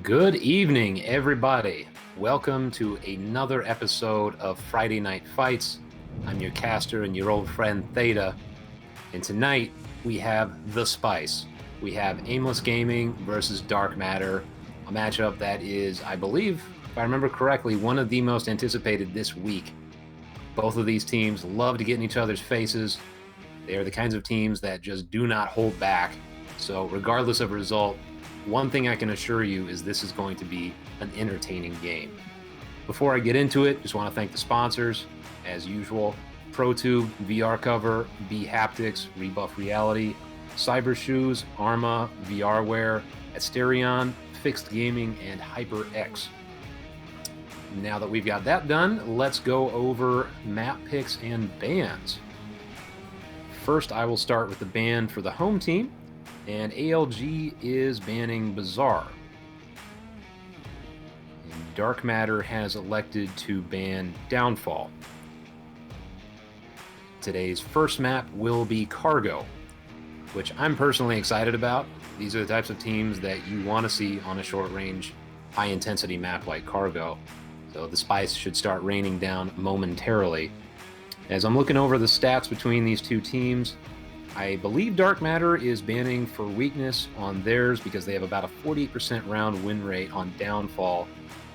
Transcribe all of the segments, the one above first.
Good evening, everybody. Welcome to another episode of Friday Night Fights. I'm your caster and your old friend Theta. And tonight we have The Spice. We have Aimless Gaming versus Dark Matter, a matchup that is, I believe, if I remember correctly, one of the most anticipated this week. Both of these teams love to get in each other's faces. They are the kinds of teams that just do not hold back. So regardless of result, one thing I can assure you is this is going to be an entertaining game. Before I get into it, just want to thank the sponsors, as usual. ProTube, VR Cover, B Haptics, Rebuff Reality, Cyber Shoes, Arma, VRware, Asterion, Fixed Gaming, and HyperX. Now that we've got that done, let's go over map picks and bans. First, I will start with the ban for the home team, and ALG is banning Bazaar. And Dark Matter has elected to ban Downfall. Today's first map will be Cargo, which I'm personally excited about. These are the types of teams that you want to see on a short-range, high-intensity map like Cargo. So the spice should start raining down momentarily. As I'm looking over the stats between these two teams, I believe Dark Matter is banning for weakness on theirs because they have about a 48% round win rate on Downfall.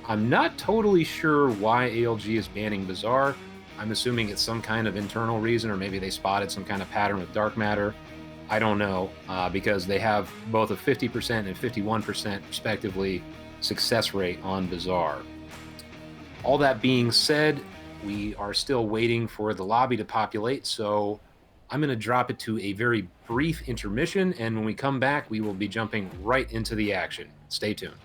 I'm not totally sure why ALG is banning Bazaar. I'm assuming it's some kind of internal reason, or maybe they spotted some kind of pattern with Dark Matter. I don't know, because they have both a 50% and 51% respectively success rate on Bazaar. All that being said, we are still waiting for the lobby to populate, so I'm going to drop it to a very brief intermission, and when we come back, we will be jumping right into the action. Stay tuned.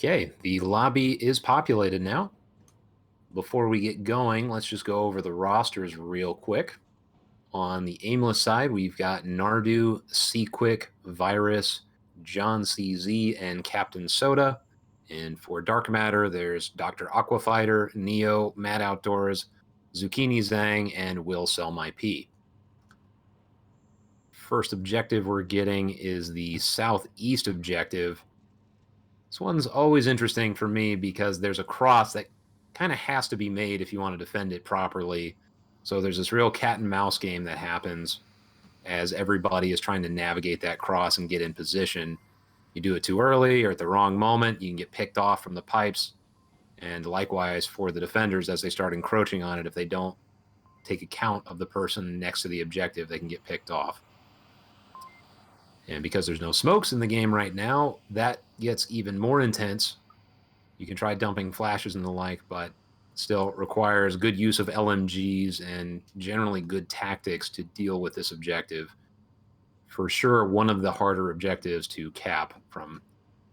Okay, the lobby is populated now. Before we get going, let's just go over the rosters real quick. On the Aimless side, we've got Nardu, Seaquick, Virus, John CZ, and Captain Soda. And for Dark Matter, there's Dr. Aquafighter, Neo, Mad Outdoors, Zucchini Zang, and Will Sell My Pee. First objective we're getting is the Southeast objective. This one's always interesting for me because there's a cross that kind of has to be made if you want to defend it properly. So there's this real cat and mouse game that happens as everybody is trying to navigate that cross and get in position. You do it too early or at the wrong moment, you can get picked off from the pipes. And likewise for the defenders, as they start encroaching on it, if they don't take account of the person next to the objective, they can get picked off. And because there's no smokes in the game right now, that gets even more intense. You can try dumping flashes and the like, but still requires good use of LMGs and generally good tactics to deal with this objective. For sure, one of the harder objectives to cap from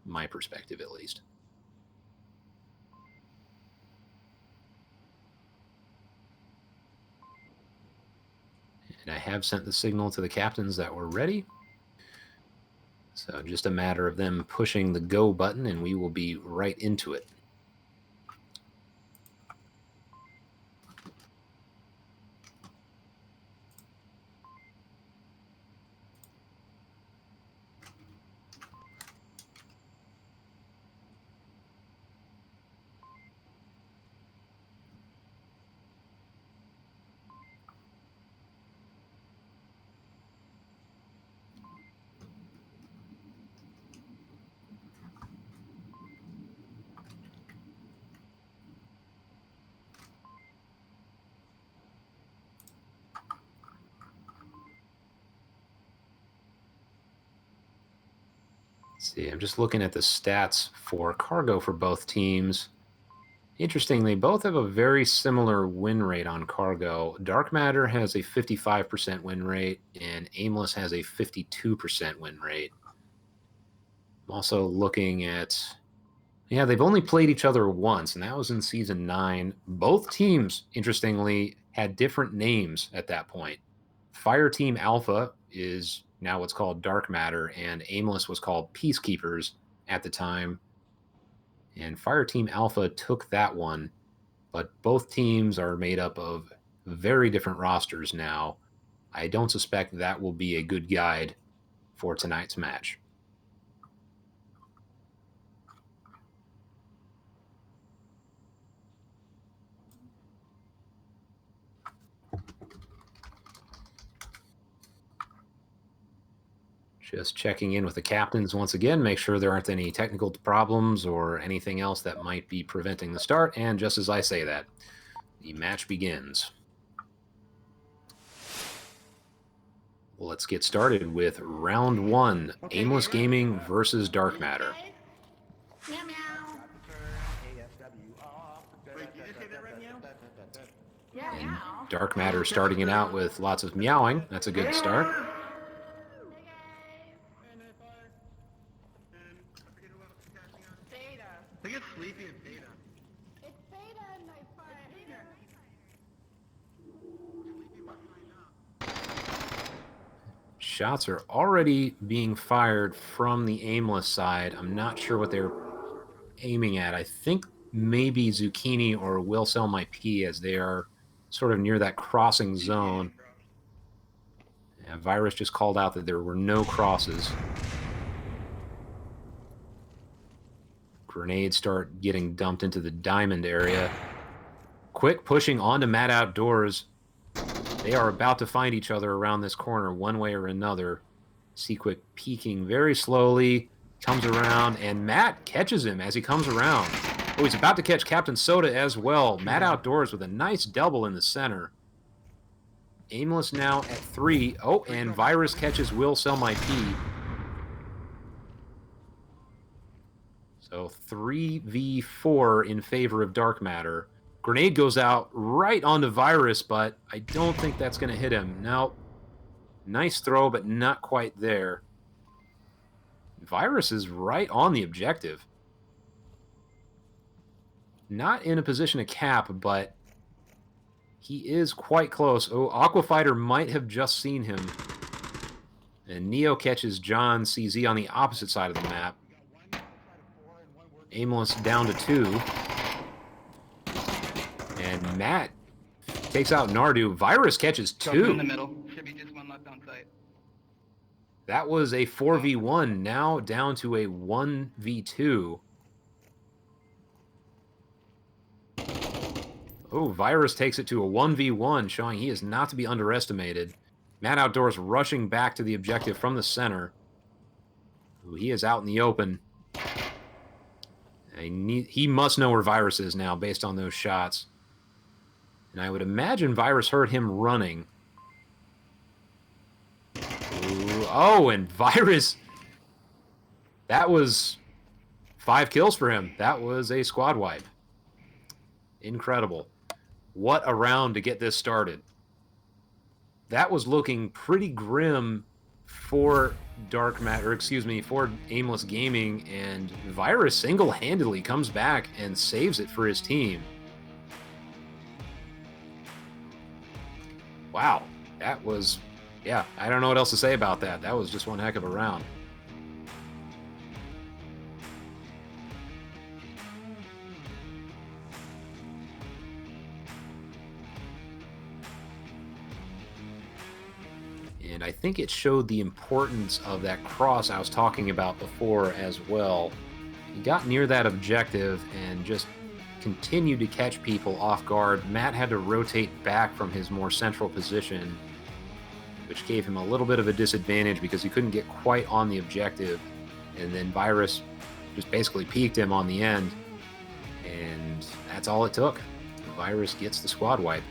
my perspective, at least. And I have sent the signal to the captains that we're ready. So just a matter of them pushing the go button and we will be right into it. See, I'm just looking at the stats for cargo for both teams. Interesting, they both have a very similar win rate on cargo. Dark Matter has a 55% win rate, and Aimless has a 52% win rate. I'm also looking at, yeah, they've only played each other once, and that was in Season 9. Both teams, interestingly, had different names at that point. Fire Team Alpha is now what's called Dark Matter, and Aimless was called Peacekeepers at the time. And Fire Team Alpha took that one, but both teams are made up of very different rosters now. I don't suspect that will be a good guide for tonight's match. Just checking in with the captains once again, make sure there aren't any technical problems or anything else that might be preventing the start. And just as I say that, the match begins. Well, let's get started with round one, Aimless Gaming versus Dark Matter. Meow meow. And Dark Matter starting it out with lots of meowing. That's a good start. Theta. I think it's Sleepy and Theta. It's Theta and NightFiree. Shots are already being fired from the Aimless side. I'm not sure what they're aiming at. I think maybe Zucchini or Will Sell My Pee, as they are sort of near that crossing zone. Yeah, Virus just called out that there were no crosses. Grenades start getting dumped into the diamond area. Quick pushing onto Mad Outdoors. They are about to find each other around this corner one way or another. Seaquick peeking very slowly, comes around, and Matt catches him as he comes around. Oh, he's about to catch Captain Soda as well. Mad Outdoors with a nice double in the center. Aimless now at 3. Oh, and Virus catches Will Sell My Pee. So 3v4 in favor of Dark Matter. Grenade goes out right onto Virus, but I don't think that's going to hit him. No. Nice throw, but not quite there. Virus is right on the objective. not in a position to cap, but he is quite close. Oh, Aquafighter might have just seen him. And Neo catches John CZ on the opposite side of the map. Aimless down to 2. And Matt takes out Nardu. Virus catches 2. In the middle. Should be just one left on site. That was a 4v1, now down to a 1v2. Oh, Virus takes it to a 1v1, showing he is not to be underestimated. Matt Outdoors rushing back to the objective from the center. Ooh, he is out in the open. He must know where Virus is now, based on those shots. And I would imagine Virus heard him running. Ooh, oh, and Virus... That was 5 kills for him. That was a squad wipe. Incredible. What a round to get this started. That was looking pretty grim for for Aimless Gaming, and Virus single-handedly comes back and saves it for his team. Wow, that was, yeah, I don't know what else to say about that. That was just one heck of a round. And I think it showed the importance of that cross I was talking about before as well. He got near that objective and just continued to catch people off guard. Matt had to rotate back from his more central position, which gave him a little bit of a disadvantage because he couldn't get quite on the objective. And then Virus just basically peeked him on the end. And that's all it took. Virus gets the squad wipe.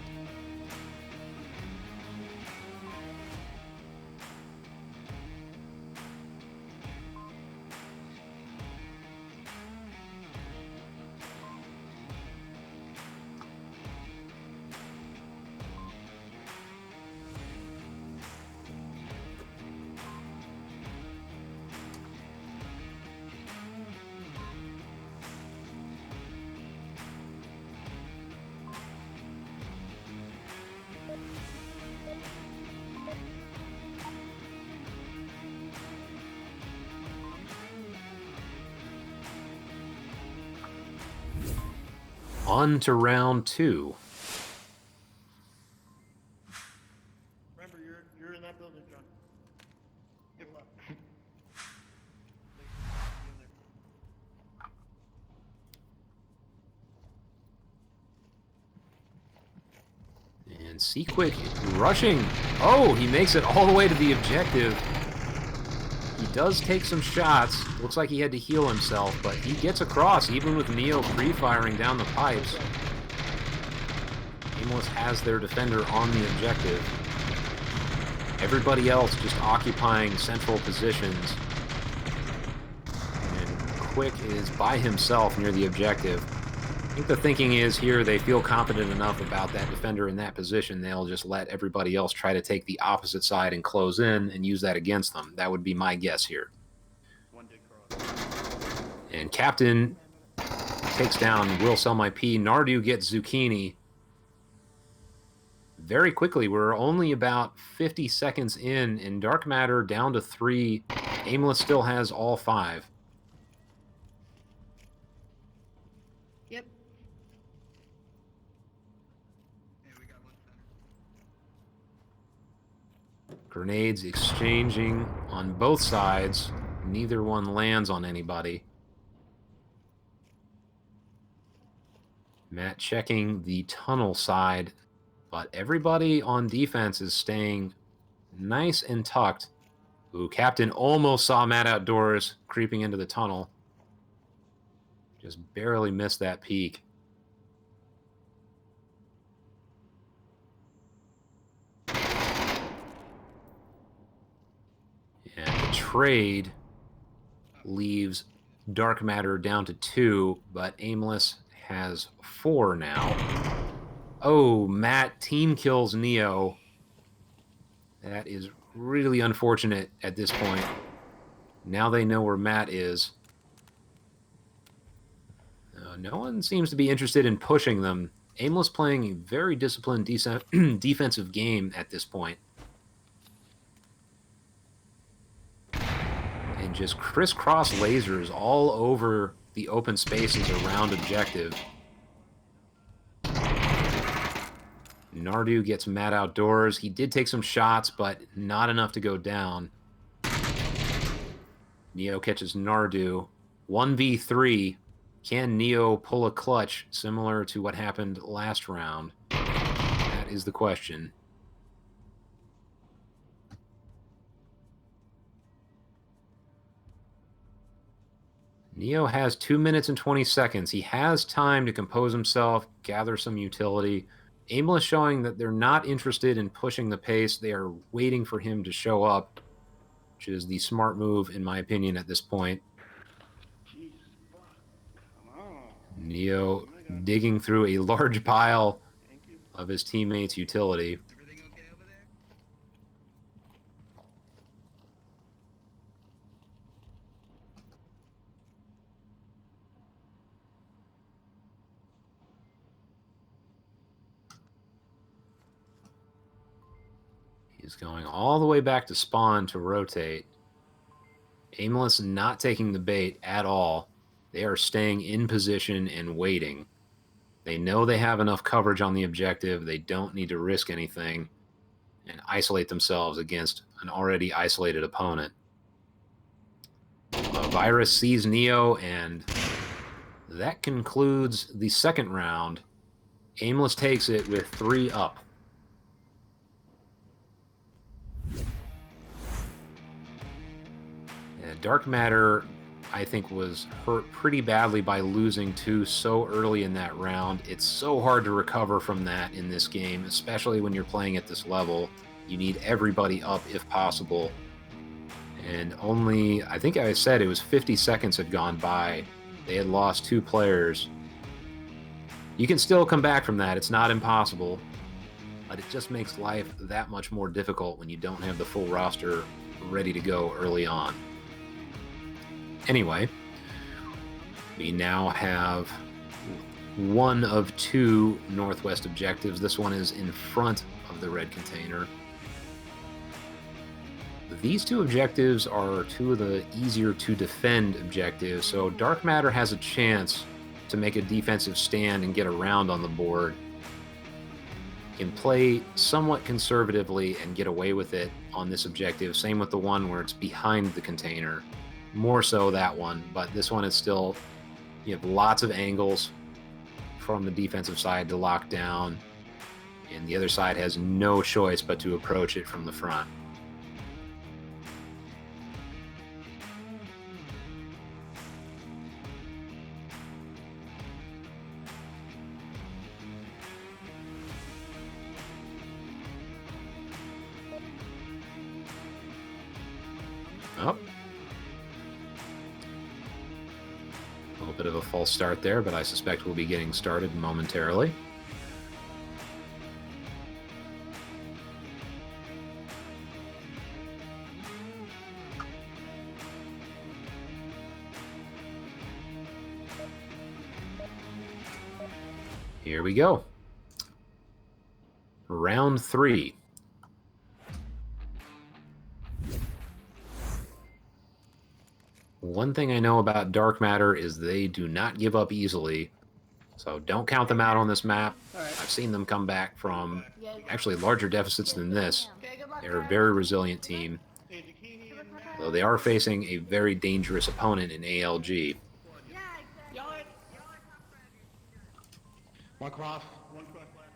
On to round 2. Remember, you're in that building, John. Give up. And Seaquick rushing. Oh, he makes it all the way to the objective. He does take some shots. Looks like he had to heal himself, but he gets across, even with Neo pre-firing down the pipes. Aimless has their defender on the objective. Everybody else just occupying central positions. And Quick is by himself near the objective. I think the thinking is here they feel confident enough about that defender in that position, they'll just let everybody else try to take the opposite side and close in and use that against them. That would be my guess here. And Captain takes down Will Sell My Pea. Nardu gets Zucchini. Very quickly, we're only about 50 seconds in, and Dark Matter down to 3. Aimless still has all 5. Yep. Yeah, we got one center. Grenades exchanging on both sides. Neither one lands on anybody. Matt checking the tunnel side, but everybody on defense is staying nice and tucked. Ooh, Captain almost saw Matt Outdoors creeping into the tunnel. Just barely missed that peek. And the trade leaves Dark Matter down to 2, but Aimless has 4 now. Oh, Matt team kills Neo. That is really unfortunate at this point. Now they know where Matt is. No one seems to be interested in pushing them. Aimless playing a very disciplined defensive game at this point. And just crisscross lasers all over the open spaces around objective. Nardu gets mad outdoors. He did take some shots, but not enough to go down. Neo catches Nardu. 1v3. Can Neo pull a clutch similar to what happened last round? That is the question. Neo has 2 minutes and 20 seconds. He has time to compose himself, gather some utility. Aimless showing that they're not interested in pushing the pace. They are waiting for him to show up, which is the smart move, in my opinion, at this point. Jesus, fuck. Come on. Neo digging through a large pile Thank you. of his teammates' utility. Everything okay over there? He's going all the way back to spawn to rotate. Aimless not taking the bait at all. They are staying in position and waiting. They know they have enough coverage on the objective. They don't need to risk anything and isolate themselves against an already isolated opponent. Virus sees Neo, and that concludes the second round. Aimless takes it with 3 up. Dark Matter, I think, was hurt pretty badly by losing 2 so early in that round. It's so hard to recover from that in this game, especially when you're playing at this level. You need everybody up if possible. And only, I think I said it was 50 seconds had gone by. They had lost 2 players. You can still come back from that. It's not impossible. But it just makes life that much more difficult when you don't have the full roster ready to go early on. Anyway, we now have 1 of 2 northwest objectives. This one is in front of the red container. These 2 objectives are 2 of the easier to defend objectives, so Dark Matter has a chance to make a defensive stand and get around on the board. Can play somewhat conservatively and get away with it on this objective. Same with the one where it's behind the container. More so that one, but this one is still, you have lots of angles from the defensive side to lock down, and the other side has no choice but to approach it from the front. Oh. A little bit of a false start there, but I suspect we'll be getting started momentarily. Here we go. Round 3. One thing I know about Dark Matter is they do not give up easily, so don't count them out on this map. I've seen them come back from actually larger deficits than this. They're a very resilient team, though they are facing a very dangerous opponent in ALG. One cross. One cross left.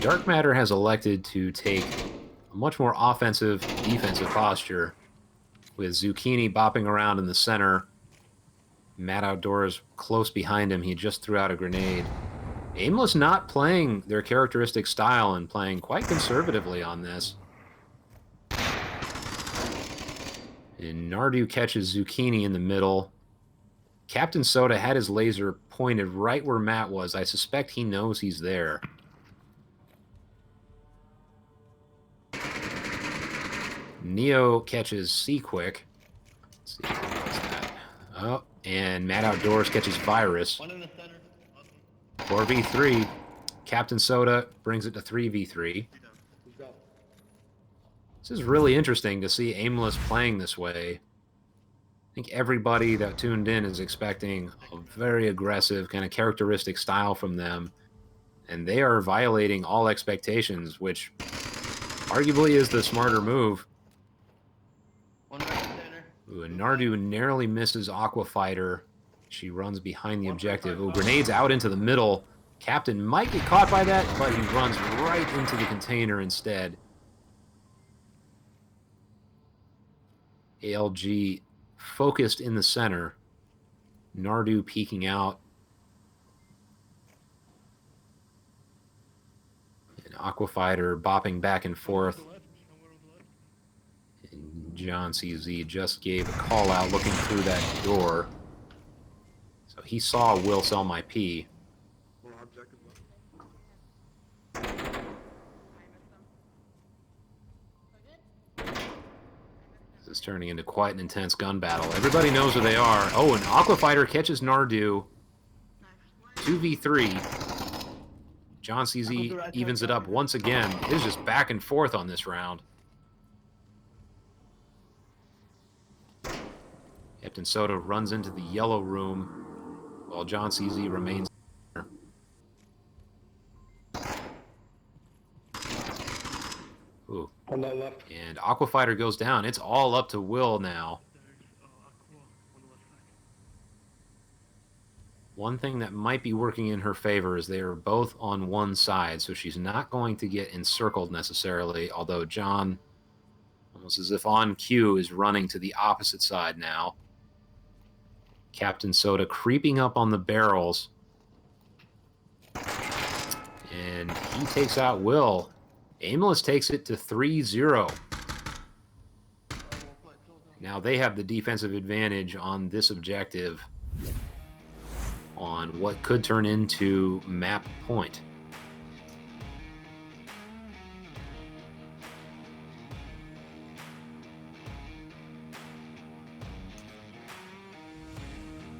Dark Matter has elected to take a much more offensive, defensive posture, with Zucchini bopping around in the center. Matt Outdoors close behind him. He just threw out a grenade. Aimless not playing their characteristic style and playing quite conservatively on this. And Nardu catches Zucchini in the middle. Captain Soda had his laser pointed right where Matt was. I suspect he knows he's there. Neo catches Quick. Let's see if he does that. Oh, and Mad Outdoors catches Virus. One in the center. Awesome. 4v3. Captain Soda brings it to 3v3. Let's go. This is really interesting to see Aimless playing this way. I think everybody that tuned in is expecting a very aggressive, kind of characteristic style from them. And they are violating all expectations, which arguably is the smarter move. One right center. Ooh, and Nardu narrowly misses Aqua Fighter. She runs behind the objective. Ooh, grenades out into the middle. Captain might get caught by that, but he runs right into the container instead. ALG focused in the center. Nardu peeking out. And Aqua Fighter bopping back and forth. And John CZ just gave a call out looking through that door. So he saw Will sell my P. This is turning into quite an intense gun battle. Everybody knows where they are. Oh, and Aqua Fighter catches Nardu. 2v3. John CZ evens it up once again. It is just back and forth on this round. Captain Soda runs into the yellow room while John CZ remains there. Ooh. On that left. And Aqua Fighter goes down. It's all up to Will now. One thing that might be working in her favor is they are both on one side, so she's not going to get encircled necessarily, although John, almost as if on cue, is running to the opposite side now. Captain Soda creeping up on the barrels. And he takes out Will. Aimless takes it to 3-0. Now they have the defensive advantage on this objective on what could turn into map point.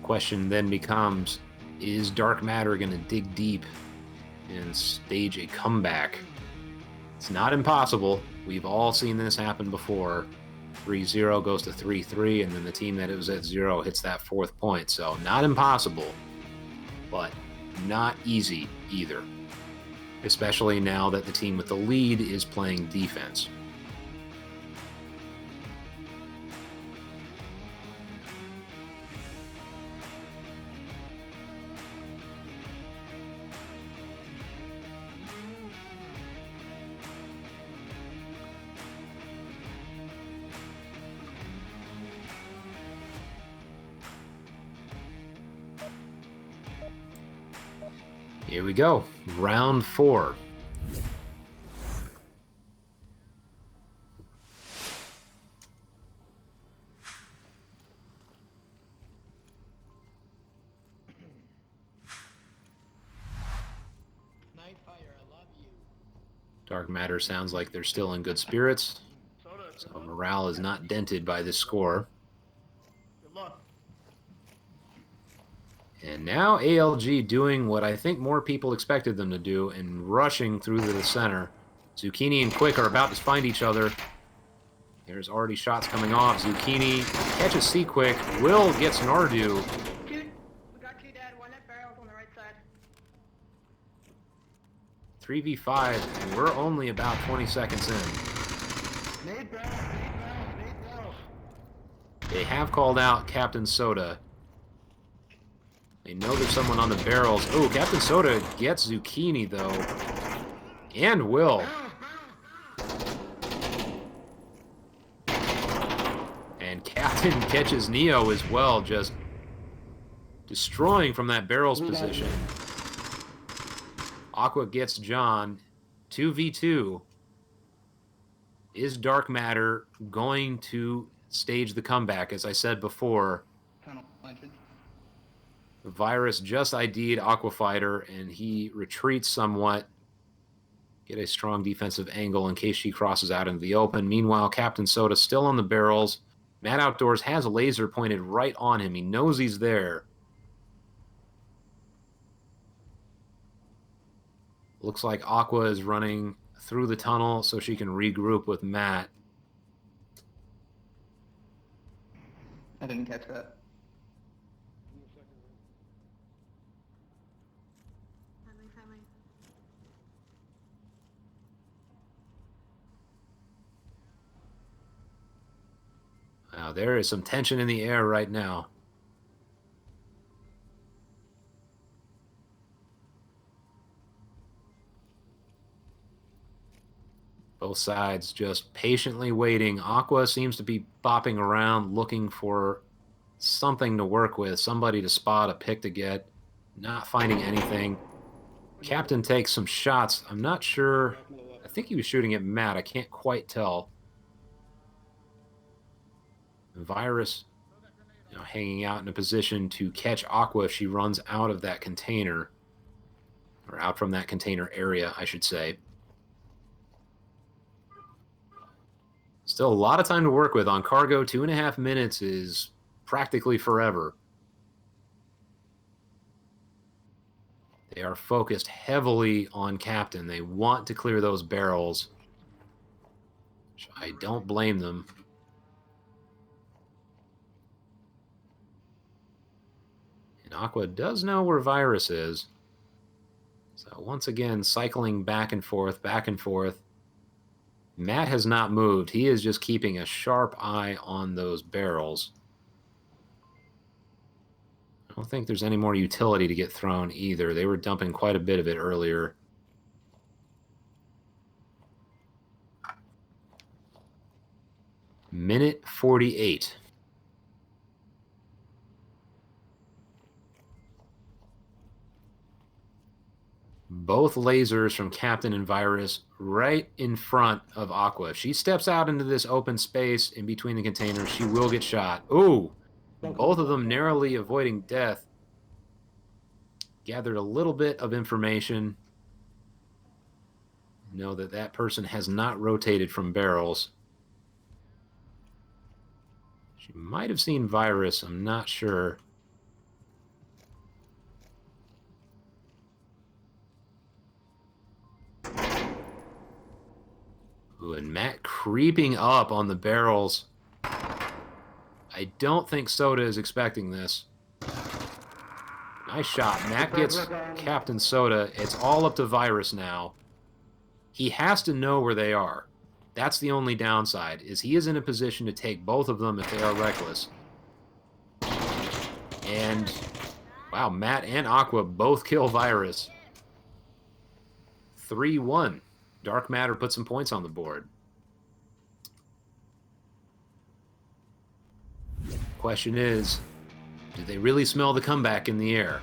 Question then becomes, is Dark Matter going to dig deep and stage a comeback? It's not impossible. We've all seen this happen before. 3-0 goes to 3-3, and then the team that it was at 0 hits that 4th point. So not impossible, but not easy either. Especially now that the team with the lead is playing defense. Here we go, round 4. NightFiree, I love you. Dark Matter sounds like they're still in good spirits, so morale is not dented by this score. Good luck. And now ALG doing what I think more people expected them to do and rushing through to the center. Zucchini and Quick are about to find each other. There's already shots coming off. Zucchini catches Quick. Will gets Nardu. We got 2 dead, 1 at barrels on the right side. 3v5, and we're only about 20 seconds in. Nade barrels, nade barrels, nade barrels. They have called out Captain Soda. They know there's someone on the barrels. Oh, Captain Soda gets Zucchini, though. And Will. And Captain catches Neo as well, just destroying from that barrels position. Aqua gets John. 2v2. Is Dark Matter going to stage the comeback? As I said before, Tunnel entrance. Virus just ID'd Aqua Fighter, and he retreats somewhat. get a strong defensive angle in case she crosses out into the open. Meanwhile, Captain Soda still on the barrels. Matt Outdoors has a laser pointed right on him. He knows he's there. Looks like Aqua is running through the tunnel so she can regroup with Matt. I didn't catch that. Friendly. Now, there is some tension in the air right now. Both sides just patiently waiting. Aqua seems to be bopping around looking for something to work with, somebody to spot, a pick to get. Not finding anything. Captain takes some shots. I'm not sure. I think he was shooting at Matt. I can't quite tell. Virus, hanging out in a position to catch Aqua if she runs out of that container. Or out from that container area, I should say. Still a lot of time to work with on cargo. 2.5 minutes is practically forever. They are focused heavily on Captain. They want to clear those barrels. Which I don't blame them. And Aqua does know where Virus is. So once again, cycling back and forth, back and forth. Matt has not moved. He is just keeping a sharp eye on those barrels. I don't think there's any more utility to get thrown either. They were dumping quite a bit of it earlier. Minute 48. Both lasers from Captain and Virus right in front of Aqua. If she steps out into this open space in between the containers, she will get shot. Ooh! Both of them narrowly avoiding death. Gathered a little bit of information. Know that that person has not rotated from barrels. She might have seen Virus. I'm not sure. Ooh, and Matt creeping up on the barrels. I don't think Soda is expecting this. Nice shot. Matt gets Captain Soda. It's all up to Virus now. He has to know where they are. That's the only downside, is he is in a position to take both of them if they are reckless. And, wow, Matt and Aqua both kill Virus. 3-1. Dark Matter put some points on the board. Question is, do they really smell the comeback in the air?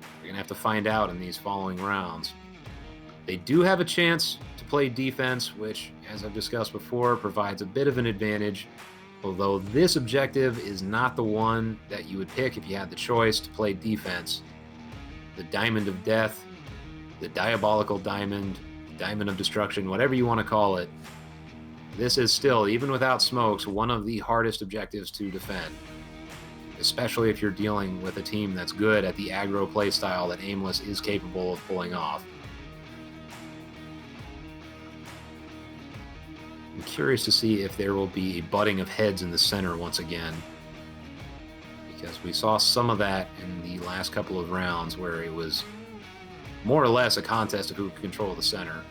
We're going to have to find out in these following rounds. They do have a chance to play defense, which, as I've discussed before, provides a bit of an advantage, although this objective is not the one that you would pick if you had the choice to play defense. The Diamond of Death, the Diabolical Diamond, Diamond of Destruction, whatever you want to call it. This is still, even without smokes, one of the hardest objectives to defend. Especially if you're dealing with a team that's good at the aggro playstyle that Aimless is capable of pulling off. I'm curious to see if there will be a butting of heads in the center once again. Because we saw some of that in the last couple of rounds where it was more or less a contest of who could control the center.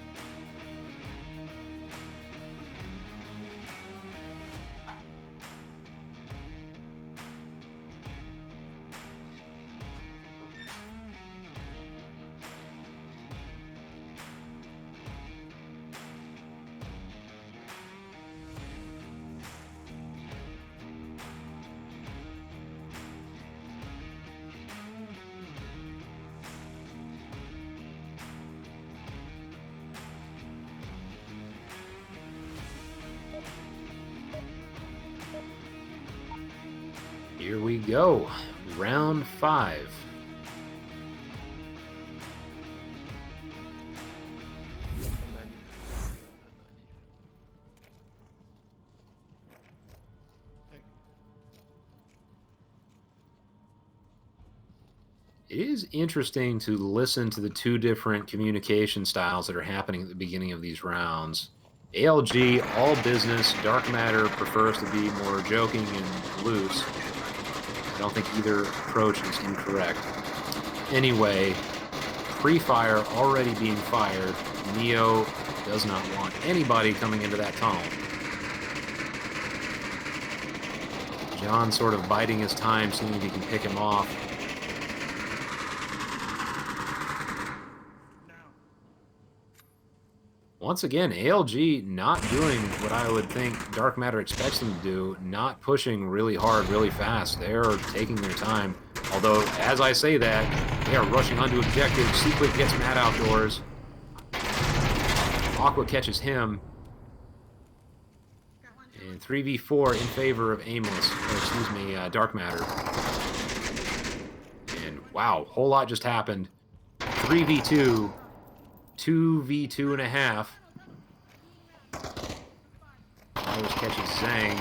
Here we go. Round 5. It is interesting to listen to the two different communication styles that are happening at the beginning of these rounds. ALG, all business. Dark Matter prefers to be more joking and loose. I don't think either approach is incorrect. Anyway, pre-fire already being fired. Neo does not want anybody coming into that tunnel. John sort of biding his time, seeing if he can pick him off. Once again, ALG not doing what I would think Dark Matter expects them to do, not pushing really hard, really fast. They're taking their time. Although, as I say that, they are rushing onto objectives. Secret gets Mad Outdoors. Aqua catches him. And 3v4 in favor of Aimless, or excuse me, Dark Matter. And wow, whole lot just happened. 3v2. 2v2.5. Virus catches Zhang.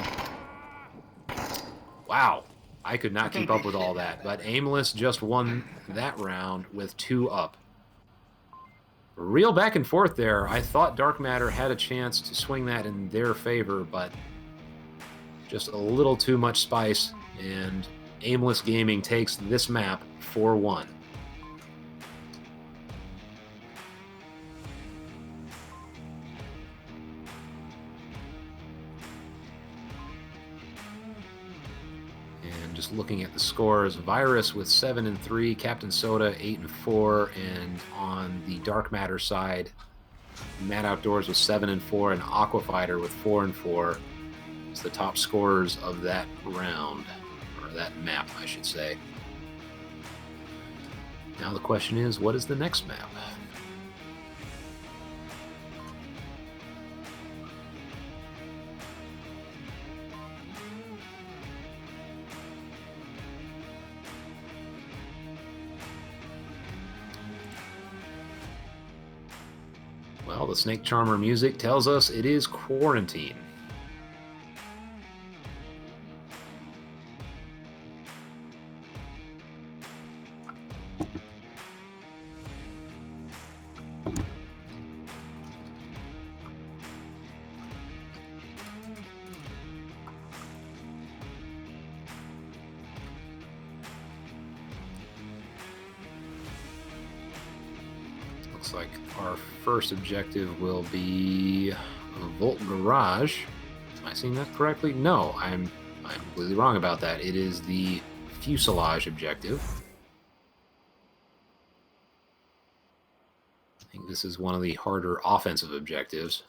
Wow, I could not keep up with all that, but Aimless just won that round with 2 up. Real back and forth there. I thought Dark Matter had a chance to swing that in their favor, but just a little too much spice, and Aimless Gaming takes this map 4-1. Just looking at the scores, Virus with 7-3, Captain Soda 8-4, and on the Dark Matter side, Mad Outdoors with 7-4, and Aquafighter with 4-4. It's the top scorers of that round, or that map, I should say. Now the question is, what is the next map? Well, the Snake Charmer music tells us it is Quarantine. Looks like our first objective will be Volt Garage. Am I seeing that correctly? No, I'm completely wrong about that. It is the Fuselage objective. I think this is one of the harder offensive objectives.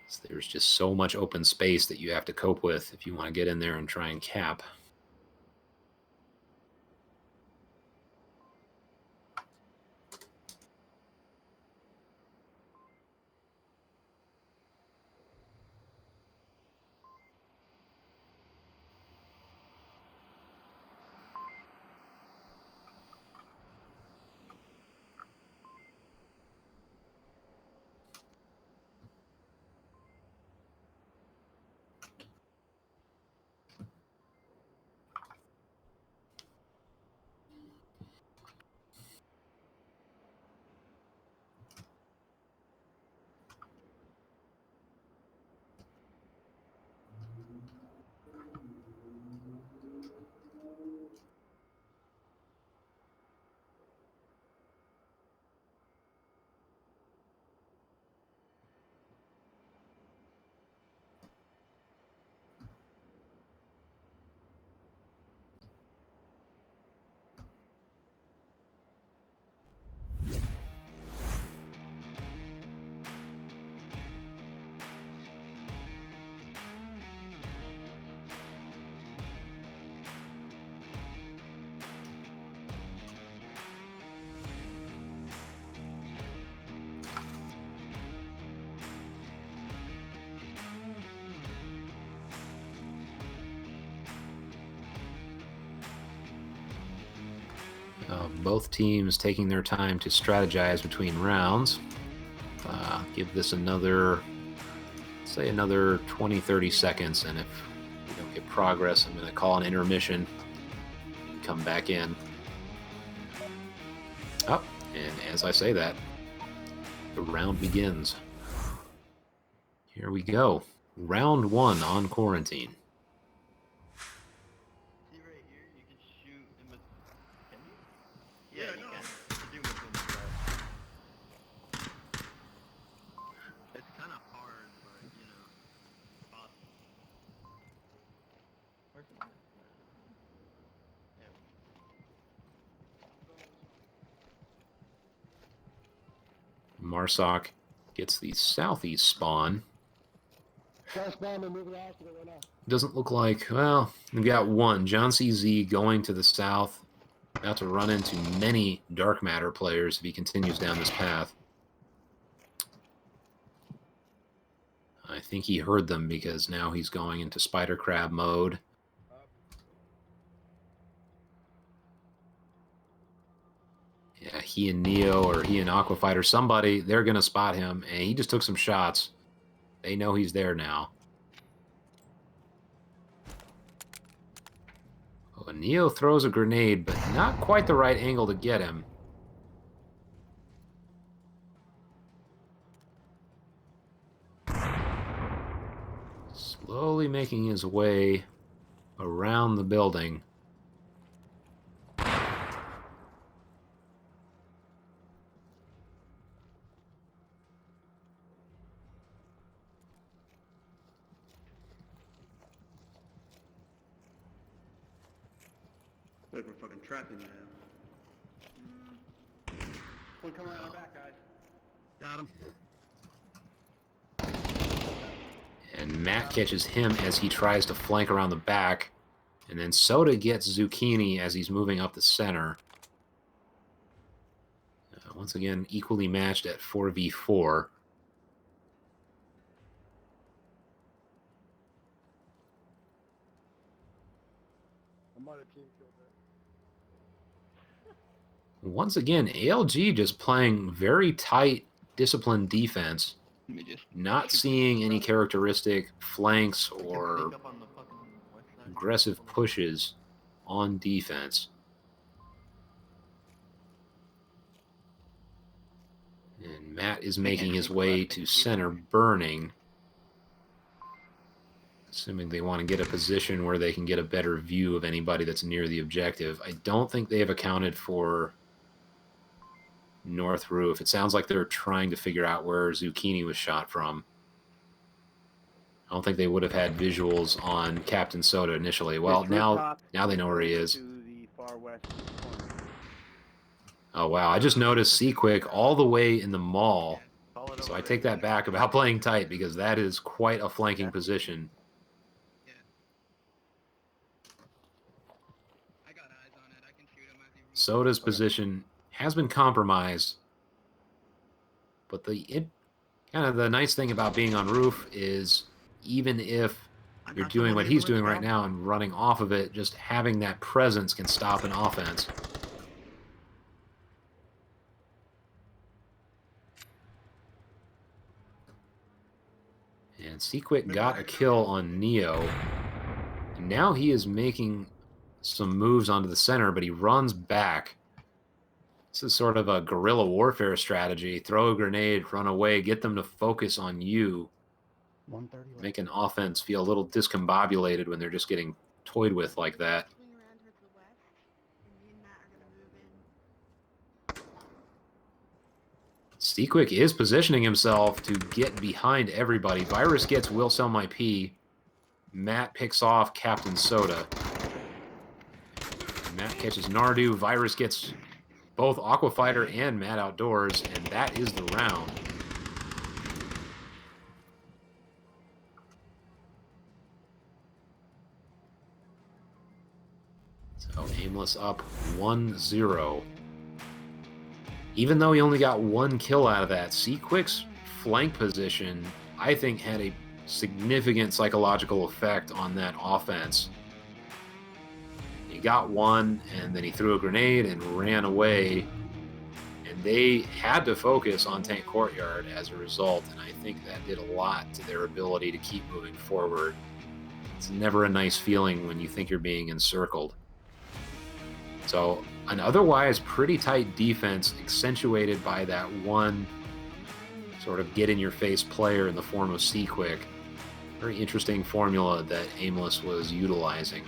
So there's just so much open space that you have to cope with if you want to get in there and try and cap. Both teams taking their time to strategize between rounds. Give this another, say another 20-30 seconds, and if we don't get progress, I'm going to call an intermission and come back in. Oh, and as I say that, the round begins. Here we go. Round 1 on quarantine. See right here, you can shoot in the... Can you? Yeah, you no. can. You can do within the sight. It's kind of hard, but, you know, it's possible. Where's the... Yeah. Marsoc gets the southeast spawn. Doesn't look like, well, we've got one. John CZ going to the south. About to run into many dark matter players if he continues down this path. I think he heard them because now he's going into spider crab mode. Yeah, he and Neo or he and Aquafighter, somebody, they're going to spot him, and he just took some shots. They know he's there now. Oh, Neo throws a grenade, but not quite the right angle to get him. Slowly making his way around the building. Like we're fucking trapping now. One coming around our back, guys. Got him. And Matt catches him as he tries to flank around the back. And then Soda gets Zucchini as he's moving up the center. Once again, equally matched at 4v4. Once again, ALG just playing very tight, disciplined defense. Let me just... Not seeing any characteristic flanks I can or sneak up on the fucking west side. aggressive pushes on defense. And Matt is making his way to center, burning. Assuming they want to get a position where they can get a better view of anybody that's near the objective. I don't think they have accounted for North Roof. It sounds like they're trying to figure out where Zucchini was shot from. I don't think they would have had visuals on Captain Soda initially. Well, now they know where he is. Oh, wow. I just noticed Seaquick all the way in the mall. So I take that back about playing tight because that is quite a flanking position. I got eyes on it. I can shoot him as he runs. Soda's position has been compromised. But kind of the nice thing about being on roof is even if you're doing what he's doing right now and running off of it, just having that presence can stop an offense. And Seaquick got a kill on Neo. And now he is making some moves onto the center, but he runs back. This is sort of a guerrilla warfare strategy. Throw a grenade, run away, get them to focus on you. Make an offense feel a little discombobulated when they're just getting toyed with like that. Swing around towards the west, and me and Matt are gonna move in. Seaquick is positioning himself to get behind everybody. Virus gets Will Sell My P. Matt picks off Captain Soda. Matt catches Nardu. Virus gets both Aquafighter and Matt Outdoors, and that is the round. So Aimless up 1-0. Even though he only got one kill out of that, Seaquick's flank position, I think, had a significant psychological effect on that offense. He got one, and then he threw a grenade and ran away. And they had to focus on Tank Courtyard as a result, and I think that did a lot to their ability to keep moving forward. It's never a nice feeling when you think you're being encircled. So an otherwise pretty tight defense accentuated by that one sort of get-in-your-face player in the form of C-Quick. Very interesting formula that Aimless was utilizing.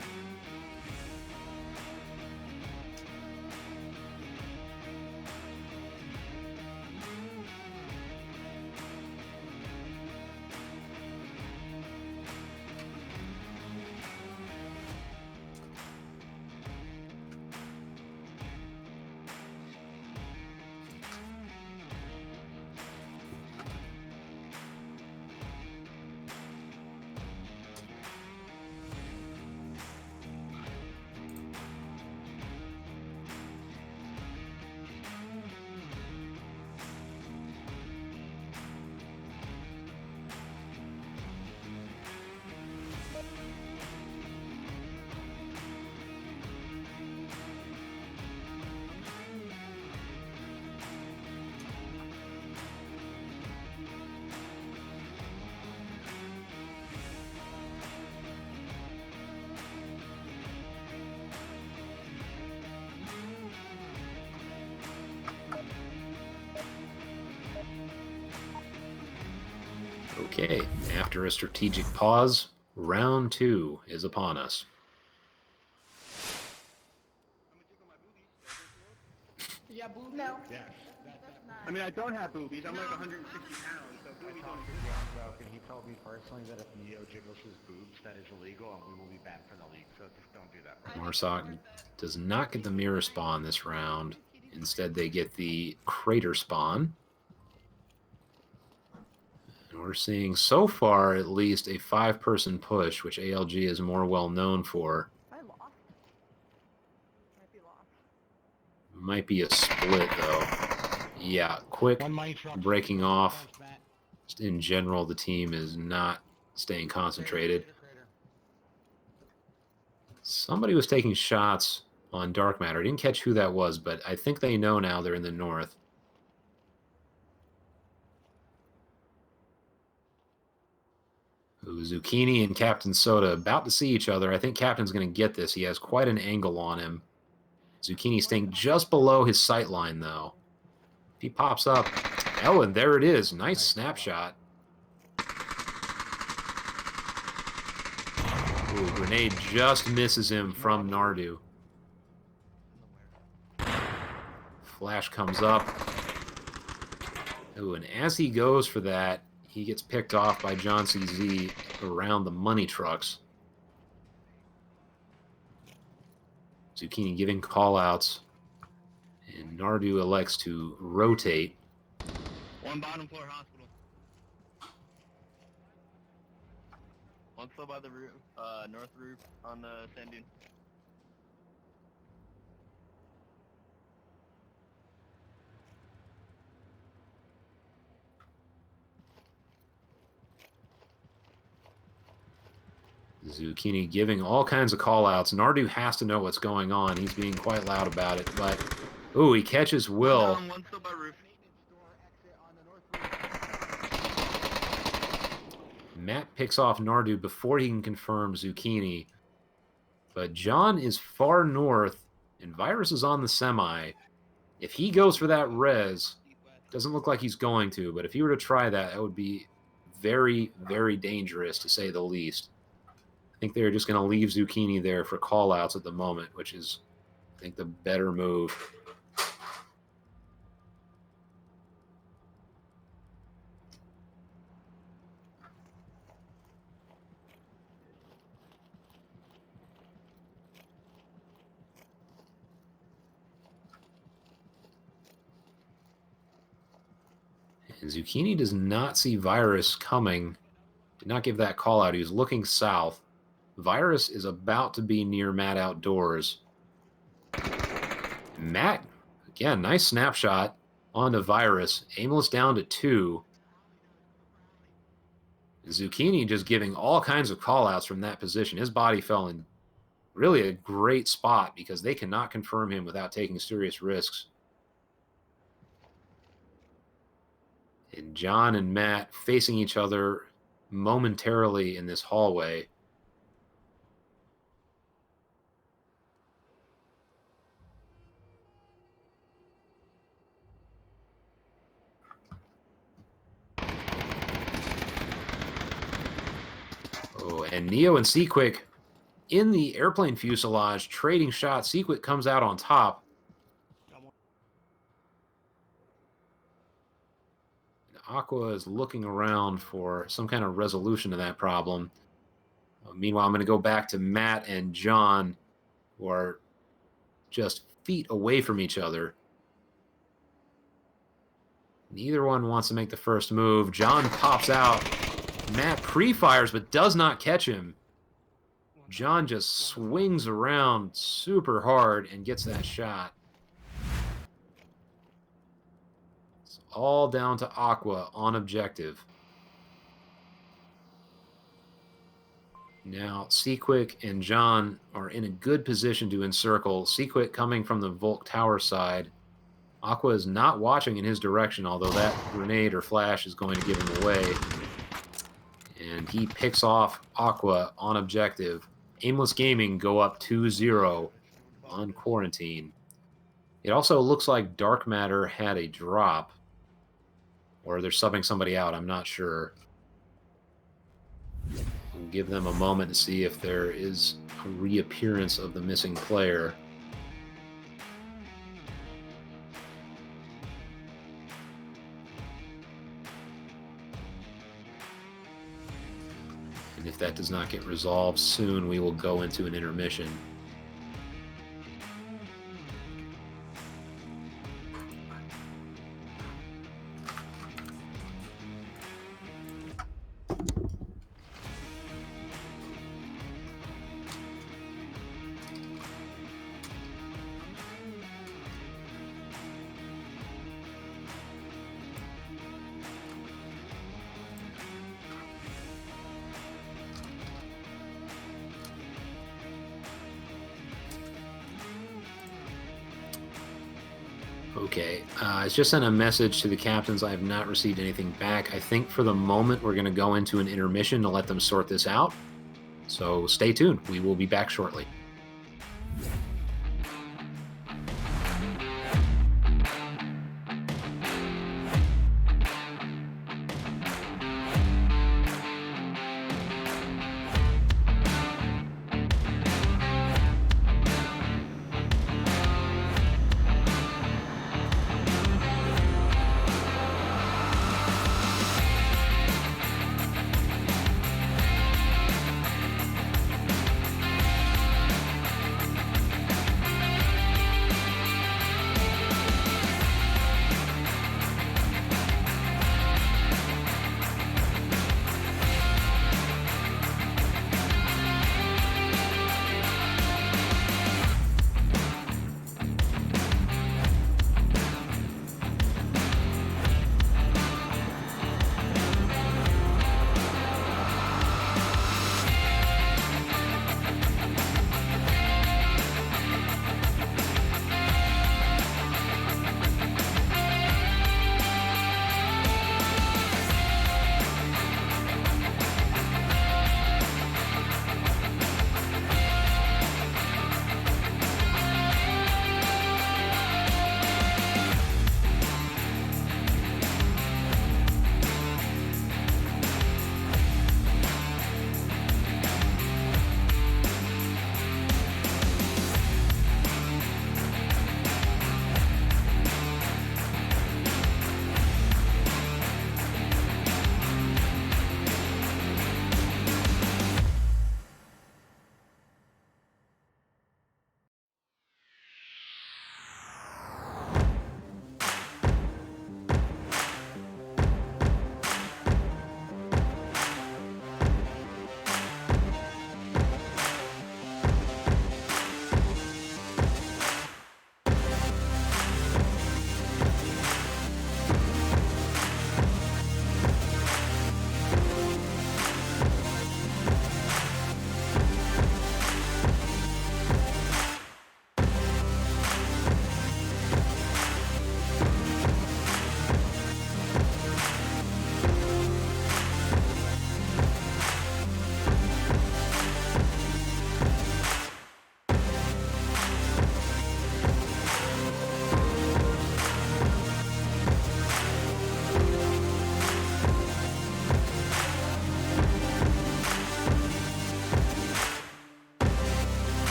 Okay, after a strategic pause, round 2 is upon us. Yeah, boo. No. Yeah. That's not. I mean, I don't have boobies. I'm like 160 pounds, so I boobies talked don't to John Broke, and he told me personally that if Neo jiggles his boobs, that is illegal, and we will be banned from the league. So just don't do that. Marsoc does not get the mirror spawn this round. Instead, they get the crater spawn. And we're seeing, so far at least, a 5-person push, which ALG is more well known for. I lost. Might be lost. Might be a split, though. Yeah, quick One money truck. breaking off. Thanks, Matt. Just in general, the team is not staying concentrated. Crater. Somebody was taking shots on Dark Matter. I didn't catch who that was, but I think they know now they're in the north. Ooh, Zucchini and Captain Soda about to see each other. I think Captain's going to get this. He has quite an angle on him. Zucchini staying just below his sight line, though. If he pops up, oh, and there it is. Nice snapshot. Ooh, grenade just misses him from Nardu. Flash comes up. Ooh, and as he goes for that, he gets picked off by John CZ around the money trucks. Zucchini giving callouts, and Nardu elects to rotate. One bottom floor hospital. One still by the roof, north roof on the sand dune. Zucchini giving all kinds of callouts. Nardu has to know what's going on. He's being quite loud about it, but ooh, he catches Will. One down, one still by roof. Matt picks off Nardu before he can confirm Zucchini. But John is far north, and Virus is on the semi. If he goes for that res, doesn't look like he's going to, but if he were to try that, that would be very, very dangerous, to say the least. I think they're just going to leave Zucchini there for callouts at the moment, which is, I think, the better move. And Zucchini does not see Virus coming. Did not give that call out. He was looking south. Virus is about to be near Matt Outdoors. Matt, again, nice snapshot onto Virus. Aimless down to 2. Zucchini just giving all kinds of callouts from that position. His body fell in really a great spot because they cannot confirm him without taking serious risks. And John and Matt facing each other momentarily in this hallway. and Neo and Seaquick in the airplane fuselage trading shots. Seaquick comes out on top. Aqua is looking around for some kind of resolution to that problem. Meanwhile, I'm going to go back to Matt and John, who are just feet away from each other. Neither one wants to make the first move. John pops out. Matt pre-fires but does not catch him. John just swings around super hard and gets that shot. It's all down to Aqua on objective. Now, Seaquick and John are in a good position to encircle. Seaquick coming from the Volk Tower side. Aqua is not watching in his direction, although that grenade or flash is going to give him away. And he picks off Aqua on objective. Aimless Gaming go up 2-0 on Quarantine. It also looks like Dark Matter had a drop. Or they're subbing somebody out, I'm not sure. We'll give them a moment to see if there is a reappearance of the missing player. And if that does not get resolved soon, we will go into an intermission. Okay, I just sent a message to the captains. I have not received anything back. I think for the moment we're going to go into an intermission to let them sort this out. So stay tuned. We will be back shortly.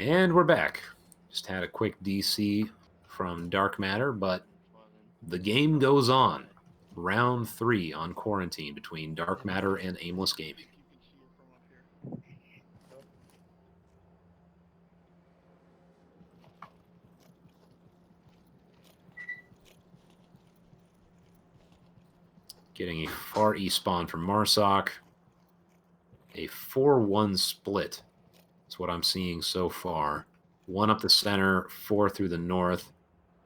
And we're back. Just had a quick DC from Dark Matter, but the game goes on. Round 3 on Quarantine between Dark Matter and Aimless Gaming. You can see it from up here. Getting a far east spawn from Marsoc. A 4-1 split. That's what I'm seeing so far. 1 up the center, 4 through the north.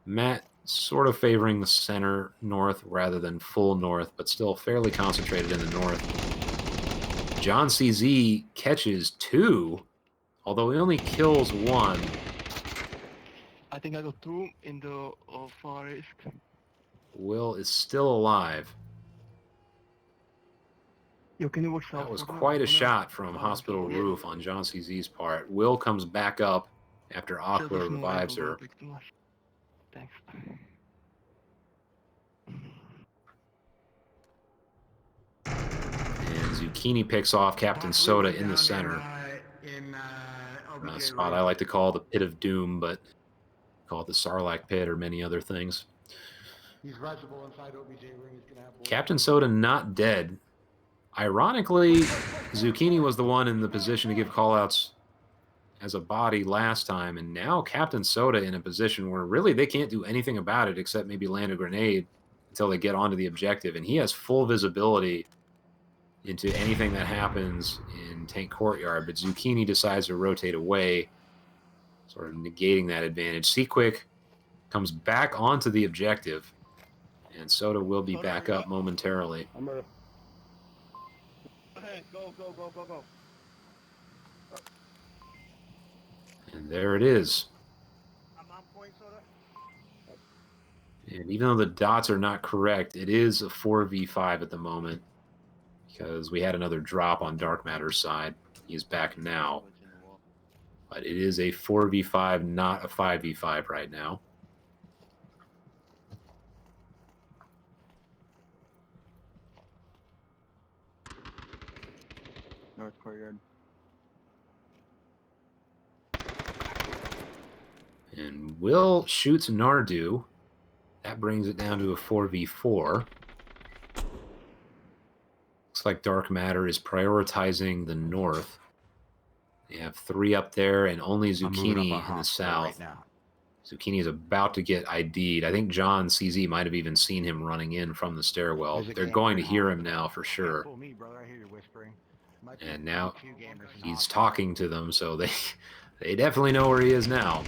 Matt sort of favoring the center north rather than full north, but still fairly concentrated in the north. John CZ catches 2, although he only kills 1. I think I got 2 in the forest. Will is still alive. Yo, can you watch That out was for me? quite a No. shot from Hospital Yeah. Roof on John CZ's part. Will comes back up after Just Aqua a small revives apple, her. big too much. Thanks. And Zucchini picks off Captain Soda in the center. A spot I like to call the Pit of Doom, but call it the Sarlacc Pit or many other things. He's reservoir inside OBJ ring. He's gonna have Captain Soda not dead. Ironically, Zucchini was the one in the position to give callouts as a body last time, and now Captain Soda in a position where really they can't do anything about it except maybe land a grenade until they get onto the objective, and he has full visibility into anything that happens in Tank Courtyard, but Zucchini decides to rotate away, sort of negating that advantage. Seaquick comes back onto the objective, and Soda will be back up momentarily. Go ahead, go. And there it is. I'm on point, Soda. And even though the dots are not correct, it is a 4v5 at the moment because we had another drop on Dark Matter's side. He's back now. But it is a 4v5, not a 5v5 right now. North Courtyard. And Will shoots Nardu. That brings it down to a 4v4. Looks like Dark Matter is prioritizing the north. They have 3 up there and only Zucchini in the south. right now. Zucchini is about to get ID'd. I think John CZ might have even seen him running in from the stairwell. There's a They're gamer going to in hear him hospital. now for Can't sure. fool me, brother. I hear you whispering. Might be And now 2 gamers in he's hospital. talking to them, so they definitely know where he is now.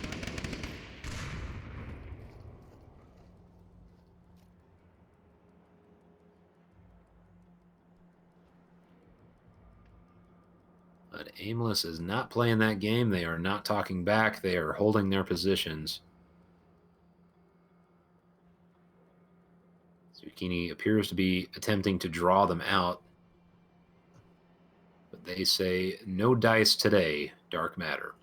But Aimless is not playing that game. They are not talking back. They are holding their positions. Zucchini appears to be attempting to draw them out. But they say, no dice today, Dark Matter.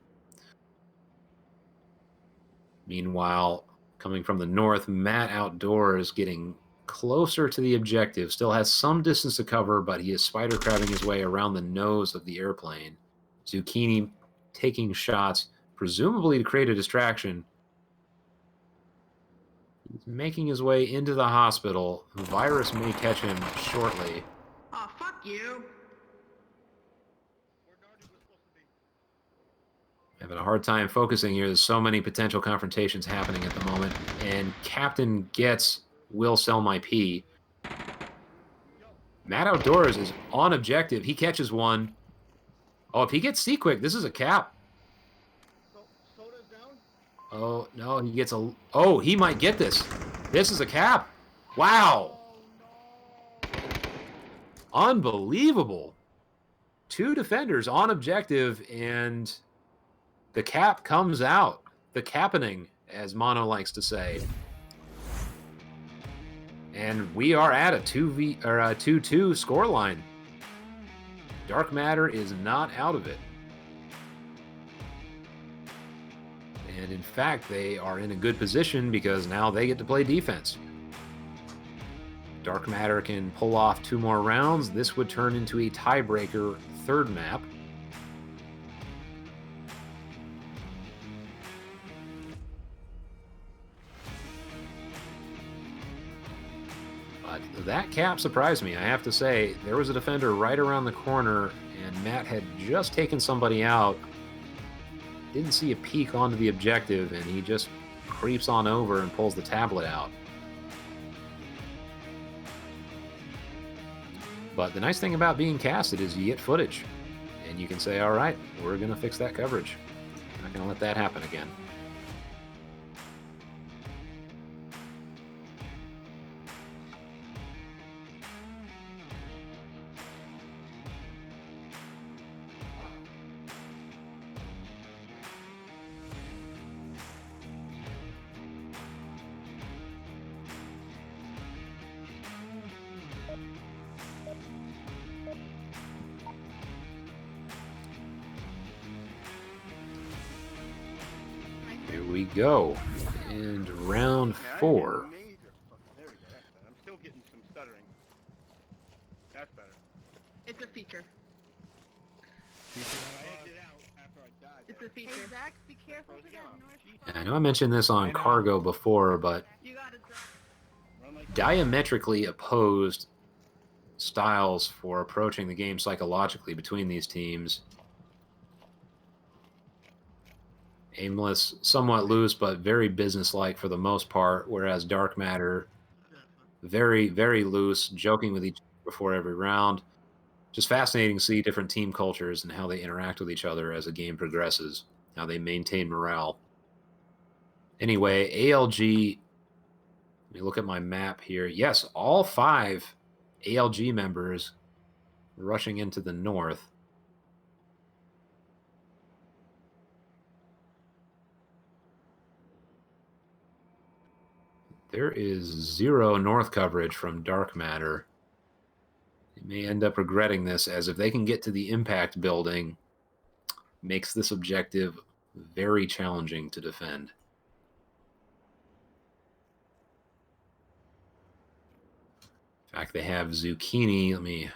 Meanwhile, coming from the north, Matt Outdoors getting closer to the objective. Still has some distance to cover, but he is spider crabbing his way around the nose of the airplane. Zucchini taking shots, presumably to create a distraction. He's making his way into the hospital. Virus may catch him shortly. Oh, fuck you. Where Nardi was supposed to be. Having a hard time focusing here. There's so many potential confrontations happening at the moment. And Captain gets Will Sell My Pee. Matt Outdoors is on objective. He catches one. Oh, if he gets Seaquick, this is a cap. Soda's down. Oh, no, he gets a... Oh, he might get this. This is a cap. Wow. Oh, no. Unbelievable. 2 defenders on objective, and the cap comes out. The cappening, as Mono likes to say. And we are at a 2-2 scoreline. Dark Matter is not out of it. And in fact, they are in a good position because now they get to play defense. Dark Matter can pull off 2 more rounds. This would turn into a tiebreaker 3rd map. that cap surprised me. I have to say, there was a defender right around the corner, and Matt had just taken somebody out. Didn't see a peek onto the objective, and he just creeps on over and pulls the tablet out. But the nice thing about being casted is you get footage, and you can say, all right, we're going to fix that coverage. Not going to let that happen again. Here we go. And round 4. There we go. That's better. I'm still getting some stuttering. That's better. It's a feature. I exited out after I died. It's a Hey, feature. Zach, be careful to that north. I know I mentioned this on Cargo before, but You got it, Zach. Run like diametrically opposed styles for approaching the game psychologically between these teams. Aimless, somewhat loose, but very businesslike for the most part, whereas Dark Matter, very, very loose, joking with each other before every round. Just fascinating to see different team cultures and how they interact with each other as the game progresses, how they maintain morale. Anyway, ALG, let me look at my map here. Yes, all 5 ALG members rushing into the north. There is 0 north coverage from Dark Matter. They may end up regretting this, as if they can get to the impact building, makes this objective very challenging to defend. In fact, they have Zucchini. Let me,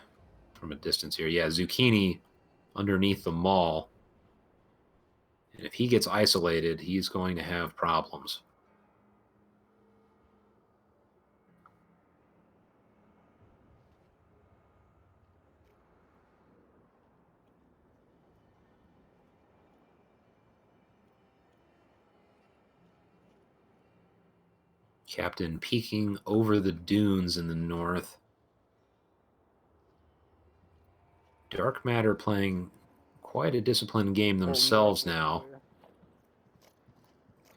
from a distance here. Yeah, Zucchini underneath the mall. And if he gets isolated, he's going to have problems. Captain peeking over the dunes in the north. Dark Matter playing quite a disciplined game themselves now.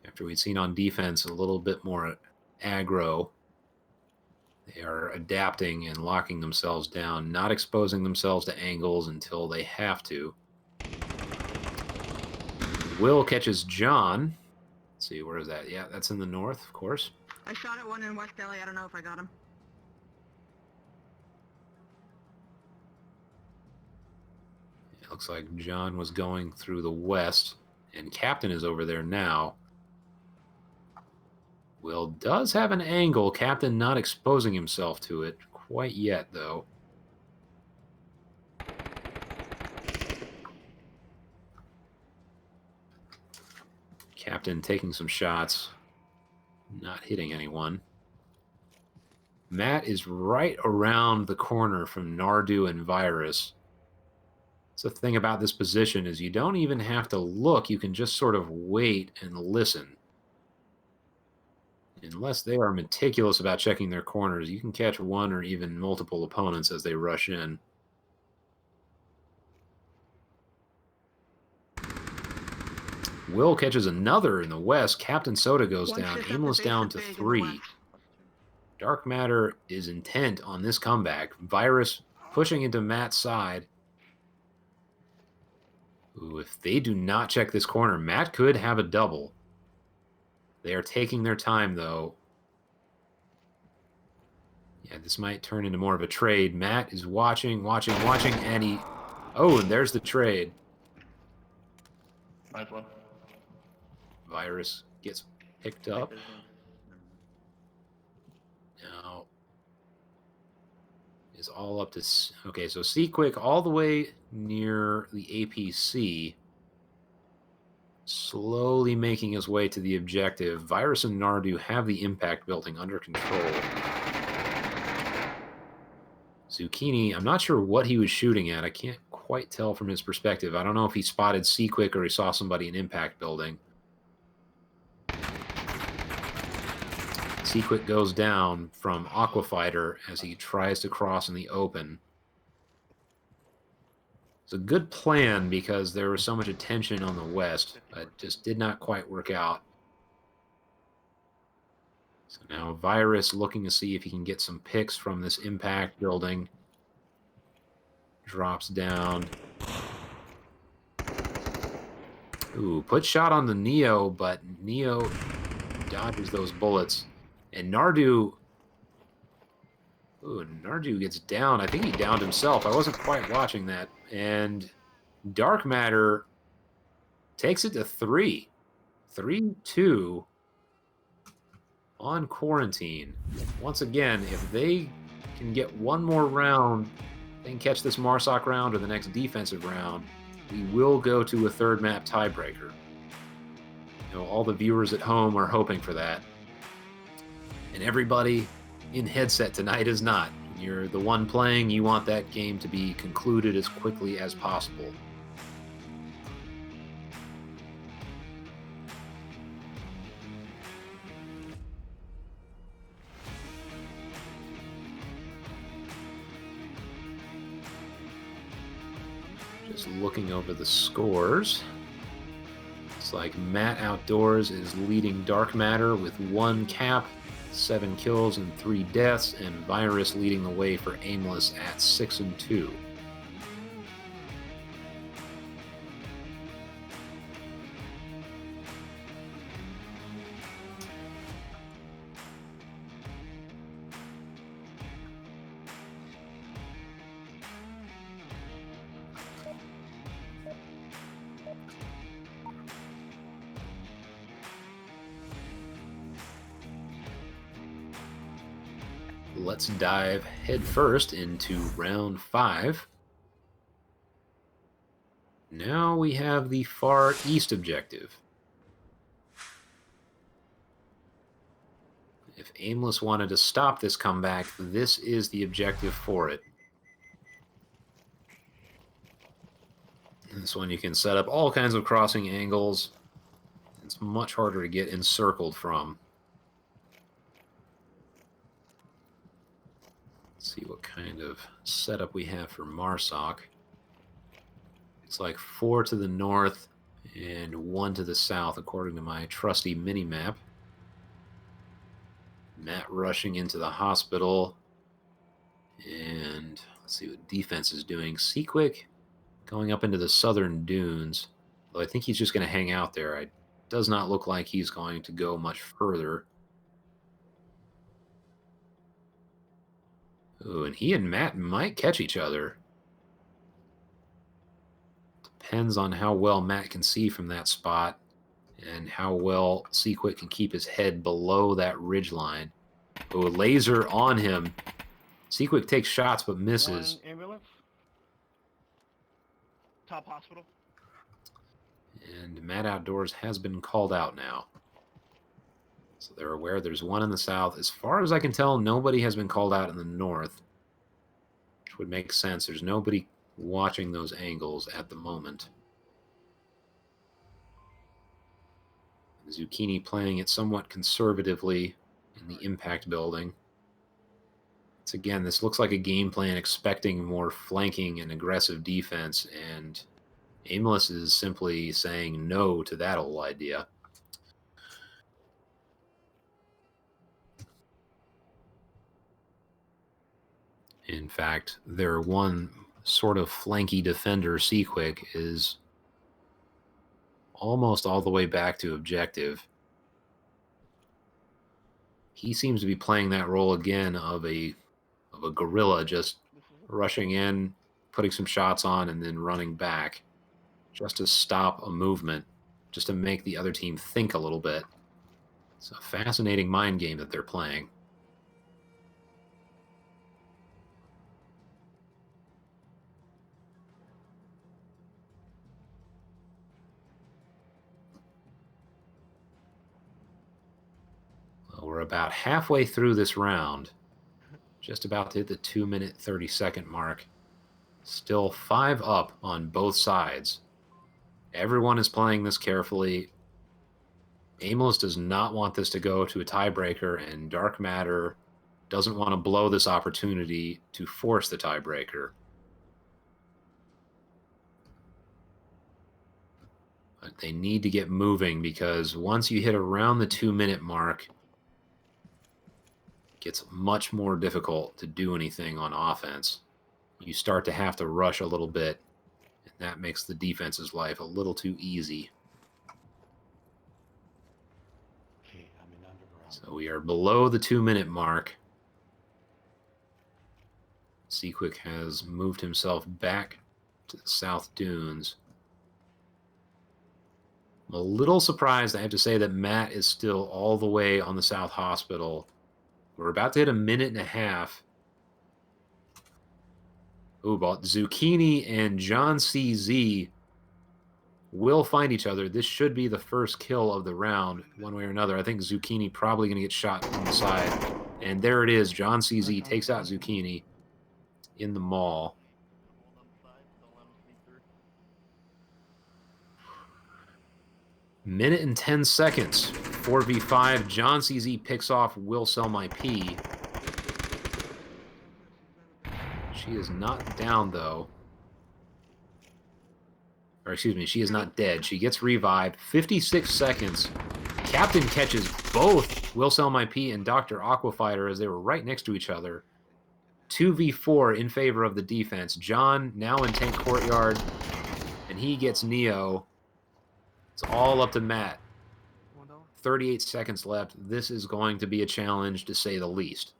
After we'd seen on defense a little bit more aggro, they are adapting and locking themselves down, not exposing themselves to angles until they have to. Will catches John. Let's see, where is that? Yeah, that's in the north, of course. I shot at one in West Delhi. I don't know if I got him. It looks like John was going through the west, and Captain is over there now. Will does have an angle. Captain not exposing himself to it quite yet, though. Captain taking some shots, not hitting anyone. Matt is right around the corner from Nardu and Virus. So the thing about this position is you don't even have to look. You can just sort of wait and listen. Unless they are meticulous about checking their corners, you can catch one or even multiple opponents as they rush in. Will catches another in the west. Captain Soda goes One down. shift up Aimless the down base to of big in the 3. west. Dark Matter is intent on this comeback. Virus pushing into Matt's side. Ooh, if they do not check this corner, Matt could have a double. They are taking their time, though. Yeah, this might turn into more of a trade. Matt is watching, and he... Oh, and there's the trade. Nice one. Virus gets picked up. Now is all up to... Okay, so C-Quick all the way near the APC. Slowly making his way to the objective. Virus and Nardu have the impact building under control. Zucchini, I'm not sure what he was shooting at. I can't quite tell from his perspective. I don't know if he spotted Seaquick or he saw somebody in impact building. Seaquick goes down from Aquafighter as he tries to cross in the open. It's a good plan because there was so much attention on the west, but just did not quite work out. So now Virus looking to see if he can get some picks from this impact building. Drops down. Ooh, put shot on the Neo, but Neo dodges those bullets. And Nardu... Ooh, Nardu gets down. I think he downed himself. I wasn't quite watching that. And Dark Matter takes it to 3. 3-2 on Quarantine. Once again, if they can get one more round, they can catch this Marsoc round or the next defensive round, we will go to a third map tiebreaker. You know, all the viewers at home are hoping for that. And everybody in headset tonight is not. You're the one playing, you want that game to be concluded as quickly as possible. Just looking over the scores. It's like Matt Outdoors is leading Dark Matter with 1 cap, 7 kills and 3 deaths, and Virus leading the way for Aimless at 6-2. Let's dive headfirst into round 5. Now we have the far east objective. If Aimless wanted to stop this comeback, this is the objective for it. This one you can set up all kinds of crossing angles. It's much harder to get encircled from. Let's see what kind of setup we have for Marsoc. It's like 4 to the north and 1 to the south, according to my trusty mini-map. Matt rushing into the hospital. And let's see what defense is doing. Seaquick going up into the southern dunes. Though I think he's just going to hang out there. It does not look like he's going to go much further. Ooh, and he and Matt might catch each other. Depends on how well Matt can see from that spot and how well Seaquick can keep his head below that ridge line. Ooh, laser on him. Seaquick takes shots but misses. 1 ambulance. Top hospital. And Matt Outdoors has been called out now. So they're aware there's 1 in the south. As far as I can tell, nobody has been called out in the north, which would make sense. There's nobody watching those angles at the moment. Zucchini playing it somewhat conservatively in the impact building. It's again, this looks like a game plan expecting more flanking and aggressive defense, and Aimless is simply saying no to that whole idea. In fact, their one sort of flanky defender, Seaquick, is almost all the way back to objective. He seems to be playing that role again of a gorilla, just rushing in, putting some shots on, and then running back just to stop a movement, just to make the other team think a little bit. It's a fascinating mind game that they're playing. Well, we're about halfway through this round. Just about to hit the 2-minute 30-second mark. Still 5 up on both sides. Everyone is playing this carefully. Aimless does not want this to go to a tiebreaker, and Dark Matter doesn't want to blow this opportunity to force the tiebreaker. But they need to get moving, because once you hit around the 2-minute mark, it gets much more difficult to do anything on offense. You start to have to rush a little bit, and that makes the defense's life a little too easy. Okay, I'm in underground. So we are below the 2-minute mark. Seaquick has moved himself back to the South Dunes. I'm a little surprised, I have to say, that Matt is still all the way on the South Hospital. We're about to hit a minute and a half. Ooh, but Zucchini and John CZ will find each other. This should be the first kill of the round, one way or another. I think Zucchini probably going to get shot from the side. And there it is. John CZ takes out Zucchini in the mall. Hold on the side, don't let him sneak through. Minute and 10 seconds. 4v5. John CZ picks off Will Sell My P. She is not down, though. Or excuse me, she is not dead. She gets revived. 56 seconds. Captain catches both Will Sell My P and Dr. Aquafighter as they were right next to each other. 2v4 in favor of the defense. John now in tank courtyard, and he gets Neo. It's all up to Matt. 38 seconds left. This is going to be a challenge, to say the least.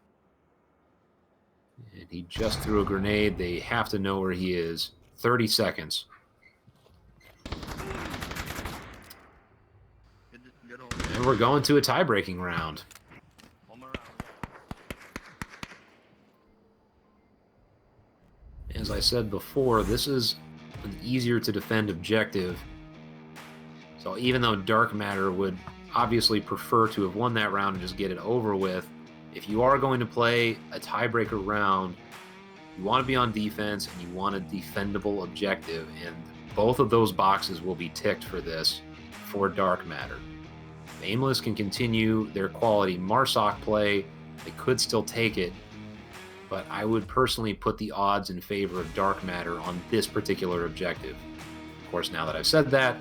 And he just threw a grenade. They have to know where he is. 30 seconds. And we're going to a tie-breaking round. One more round. As I said before, this is an easier to defend objective. So even though Dark Matter would obviously prefer to have won that round and just get it over with, if you are going to play a tiebreaker round, you want to be on defense and you want a defendable objective, and both of those boxes will be ticked for this for Dark Matter. If Aimless can continue their quality Marsoc play, they could still take it, but I would personally put the odds in favor of Dark Matter on this particular objective. Of course, now that I've said that,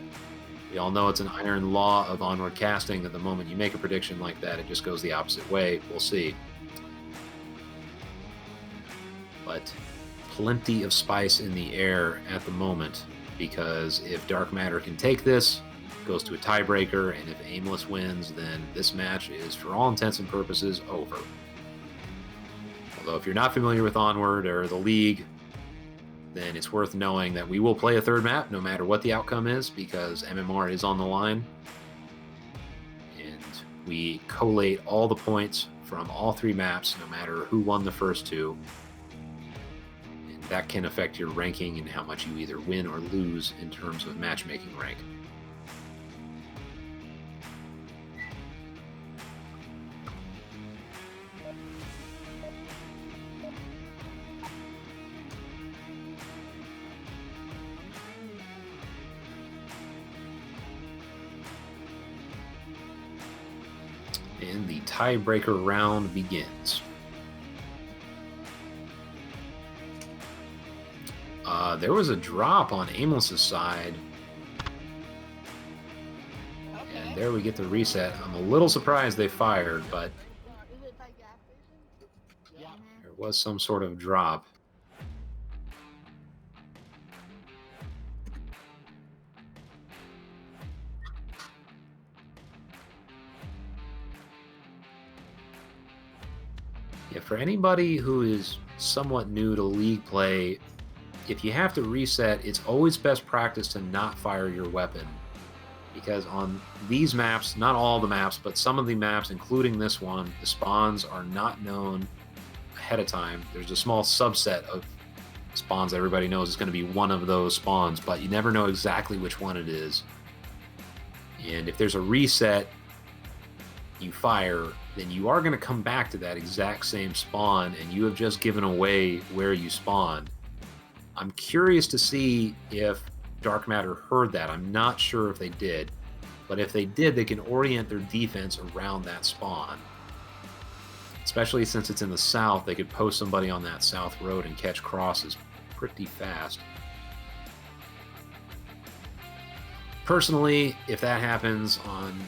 we all know it's an iron law of Onward casting that the moment you make a prediction like that, it just goes the opposite way. We'll see. But plenty of spice in the air at the moment, because if Dark Matter can take this, it goes to a tiebreaker, and if Aimless wins, then this match is, for all intents and purposes, over. Although if you're not familiar with Onward or the League, then it's worth knowing that we will play a third map no matter what the outcome is, because MMR is on the line. And we collate all the points from all 3 maps, no matter who won the first 2. And that can affect your ranking and how much you either win or lose in terms of matchmaking rank. And the tiebreaker round begins. There was a drop on Aimless's side. And there we get the reset. I'm a little surprised they fired, but there was some sort of drop. Yeah, for anybody who is somewhat new to League play, if you have to reset, it's always best practice to not fire your weapon. Because on these maps, not all the maps, but some of the maps, including this one, the spawns are not known ahead of time. There's a small subset of spawns that everybody knows is going to be one of those spawns, but you never know exactly which one it is. And if there's a reset, you fire, then you are going to come back to that exact same spawn, and you have just given away where you spawned. I'm curious to see if Dark Matter heard that. I'm not sure if they did, but if they did, they can orient their defense around that spawn. Especially since it's in the south, they could post somebody on that south road and catch crosses pretty fast. Personally, if that happens on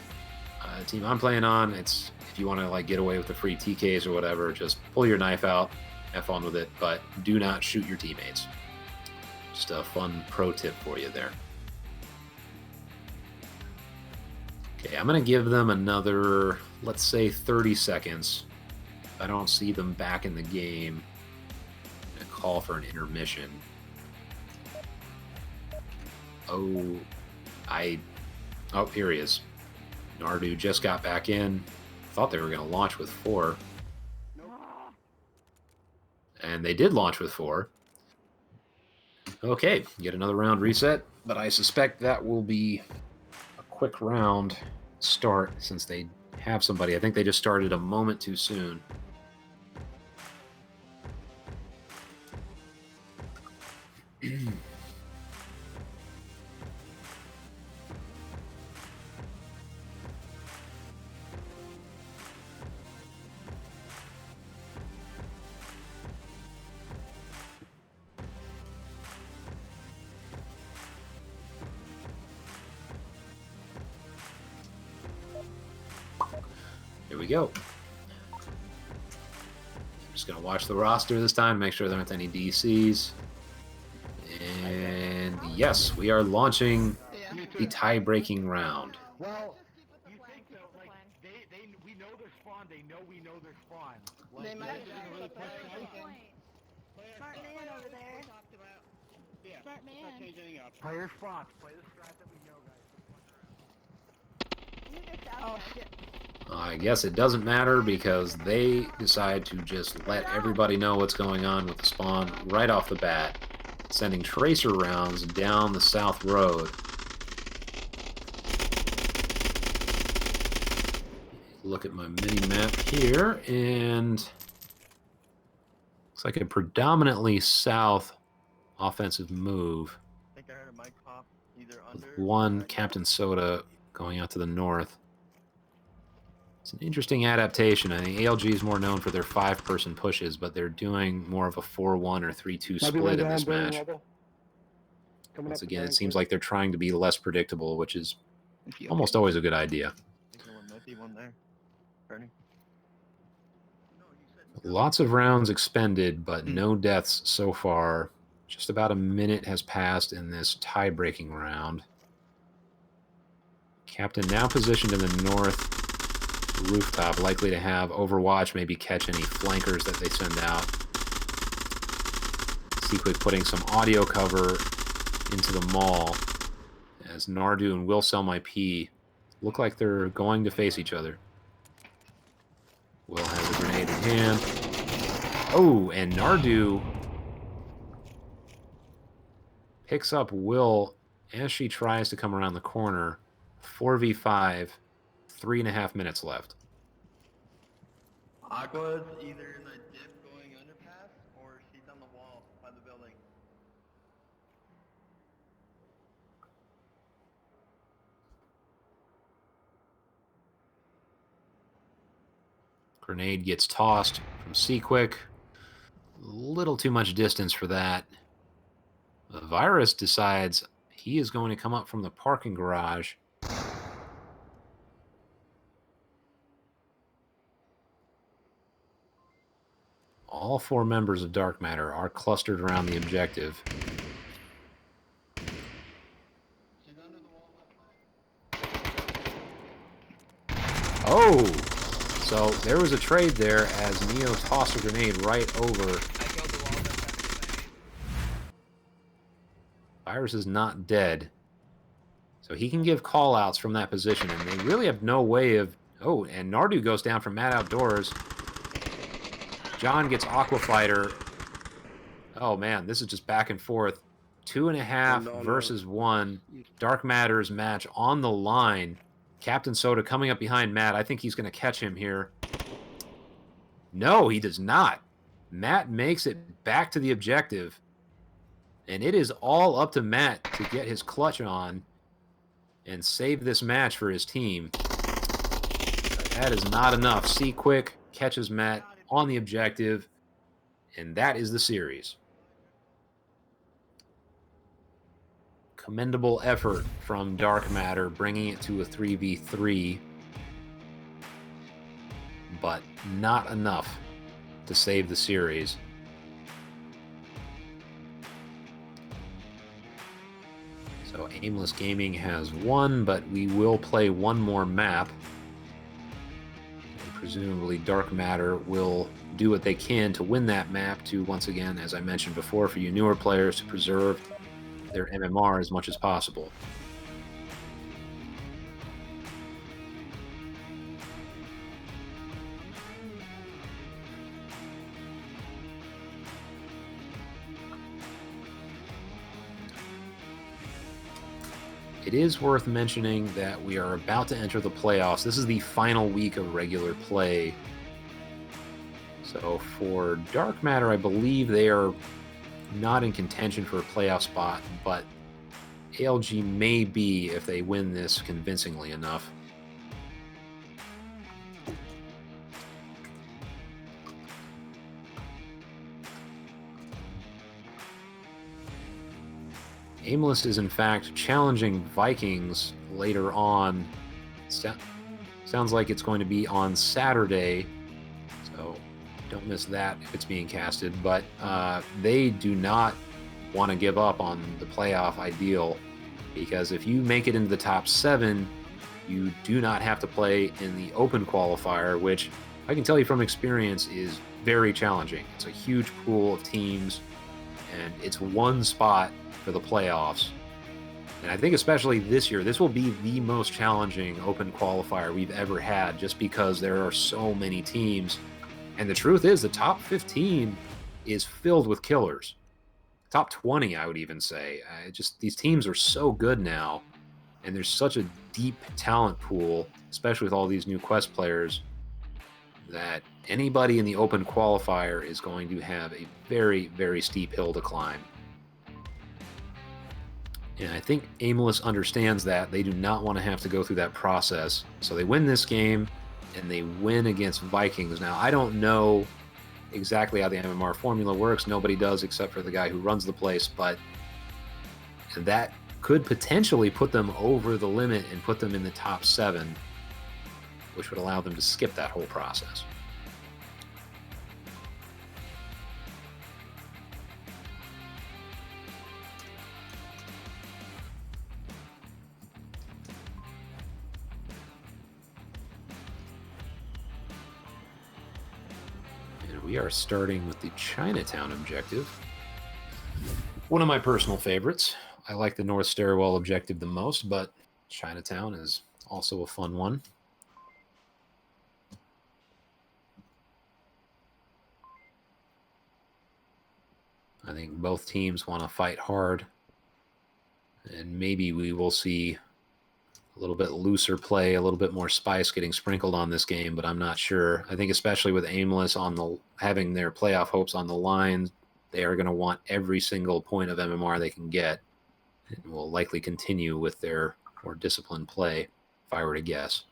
a team I'm playing on, it's if you want to like get away with the free TKs or whatever, just pull your knife out, have fun with it, but do not shoot your teammates. Just a fun pro tip for you there. Okay, I'm going to give them another, let's say 30 seconds. If I don't see them back in the game, I'm going to call for an intermission. Oh, here he is. Nardu just got back in. Thought they were going to launch with 4. And they did launch with 4. Okay, get another round reset, but I suspect that will be a quick round start since they have somebody. I think they just started a moment too soon. Here we go. I'm just going to watch the roster this time, make sure there aren't any DCs. And yes, we are launching the tie-breaking round. Well, you think so? Like we know their spawn. They know we know their spawn. Like, They might that's have gonna really push them. Smart man over there. Yeah. Smart man. Not change anything up. Play your spots. Play the strat that we know, guys. Oh shit. I guess it doesn't matter because they decide to just let everybody know what's going on with the spawn right off the bat, sending tracer rounds down the south road. Look at my mini map here, and looks like a predominantly south offensive move. I think I heard a mic pop either With under. one Captain Soda going out to the north. It's an interesting adaptation. I think ALG is more known for their 5-person pushes, but they're doing more of a 4-1 or 3-2 split in this match. Once again, it seems like they're trying to be less predictable, which is almost always a good idea. I think there might be one there. Burning. Lots of rounds expended, but no deaths so far. Just about a minute has passed in this tie-breaking round. Captain now positioned in the north rooftop, likely to have Overwatch, maybe catch any flankers that they send out. Seaquick putting some audio cover into the mall as Nardu and Will Sell My P look like they're going to face each other. Will has a grenade in hand. Oh, and Nardu picks up Will as she tries to come around the corner. 4v5, 3.5 minutes left. Aqua's either in a dip going underpass or she's on the wall by the building. Grenade gets tossed from Seaquick. A little too much distance for that. The Virus decides he is going to come up from the parking garage. All 4 members of Dark Matter are clustered around the objective. She's under the wall. Oh! So there was a trade there as Neo tossed a grenade right over. I killed the wall. Virus is not dead. So he can give call-outs from that position, and they really have no way of... Oh, and Nardu goes down from Mad Outdoors. John gets Aqua Fighter. Oh, man, this is just back and forth. 2.5 versus 1. Dark Matter's match on the line. Captain Soda coming up behind Matt. I think he's going to catch him here. No, he does not. Matt makes it back to the objective, and it is all up to Matt to get his clutch on and save this match for his team. But that is not enough. C Quick catches Matt on the objective, and that is the series. Commendable effort from Dark Matter, bringing it to a 3v3, but not enough to save the series. So Aimless Gaming has won, but we will play one more map. And presumably Dark Matter will do what they can to win that map to, once again, as I mentioned before, for you newer players, to preserve their MMR as much as possible. It is worth mentioning that we are about to enter the playoffs. This is the final week of regular play. So for Dark Matter, I believe they are not in contention for a playoff spot, but ALG may be if they win this convincingly enough. Aimless is in fact challenging Vikings later on. Sounds like it's going to be on Saturday, so don't miss that if it's being casted. But they do not want to give up on the playoff ideal, because if you make it into the top 7, you do not have to play in the open qualifier, which I can tell you from experience is very challenging. It's a huge pool of teams, and it's one spot for the playoffs. And I think especially this year, this will be the most challenging open qualifier we've ever had, just because there are so many teams. And the truth is, the top 15 is filled with killers. Top 20, I would even say. Just these teams are so good now, and there's such a deep talent pool, especially with all these new Quest players, that anybody in the open qualifier is going to have a very, very steep hill to climb. And I think Aimless understands that. They do not want to have to go through that process. So they win this game, and they win against Vikings. Now, I don't know exactly how the MMR formula works. Nobody does except for the guy who runs the place. But that could potentially put them over the limit and put them in the top 7, which would allow them to skip that whole process. We are starting with the Chinatown objective. One of my personal favorites. I like the North Stairwell objective the most, but Chinatown is also a fun one. I think both teams want to fight hard, and maybe we will see a little bit looser play, a little bit more spice getting sprinkled on this game, but I'm not sure. I think especially with Aimless having their playoff hopes on the line, they are going to want every single point of MMR they can get, and will likely continue with their more disciplined play, if I were to guess.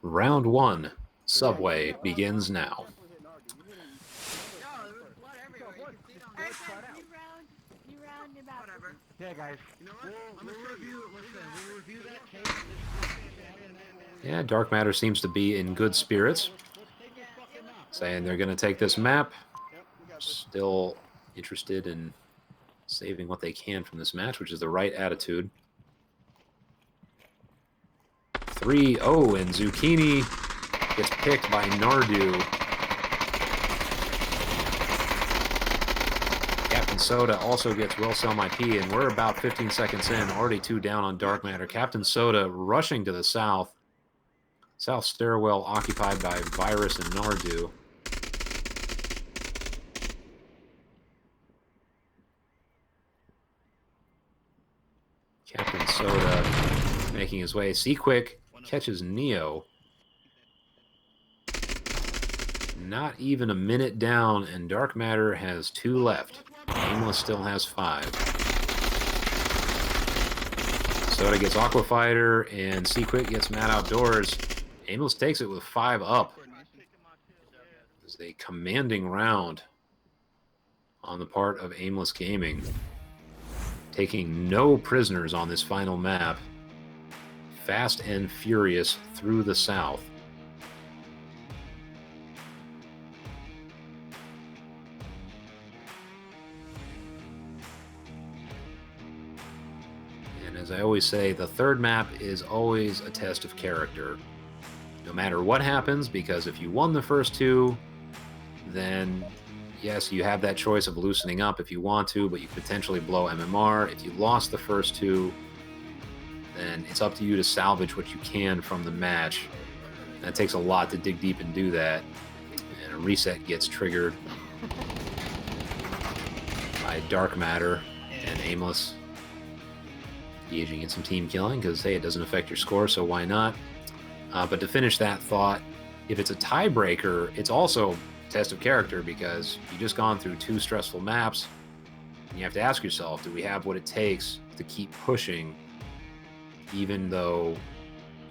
Round 1, Subway, begins now. Yo, there was blood everywhere. You can see it on Alright, the guys, you round him out. Whatever. Yeah, guys. You know what? I'm gonna review. Listen, we'll review that tape. Yeah, Dark Matter seems to be in good spirits, Let's take this fucking map. saying they're going to take this map. Yep, we got this. Still interested in saving what they can from this match, which is the right attitude. 3-0, and Zucchini gets picked by Nardu. Captain Soda also gets Will Sell My Pee, and we're about 15 seconds in, already 2 down on Dark Matter. Captain Soda rushing to the south. South stairwell occupied by Virus and Nardu. Captain Soda making his way. Quick catches Neo. Not even a minute down, and Dark Matter has 2 left. Aimless still has 5. Soda gets Aqua Fighter, and Quick gets Mad Outdoors. Aimless takes it with 5 up. It's a commanding round on the part of Aimless Gaming. Taking no prisoners on this final map. Fast and furious through the south. And as I always say, the third map is always a test of character. No matter what happens, because if you won the first 2, then yes, you have that choice of loosening up if you want to, but you could potentially blow MMR. If you lost the first 2, then it's up to you to salvage what you can from the match. And it takes a lot to dig deep and do that. And a reset gets triggered by Dark Matter and Aimless. Engaging in some team killing, because, hey, it doesn't affect your score, so why not? But to finish that thought, if it's a tiebreaker, it's also test of character, because you just gone through 2 stressful maps, and you have to ask yourself, do we have what it takes to keep pushing, even though,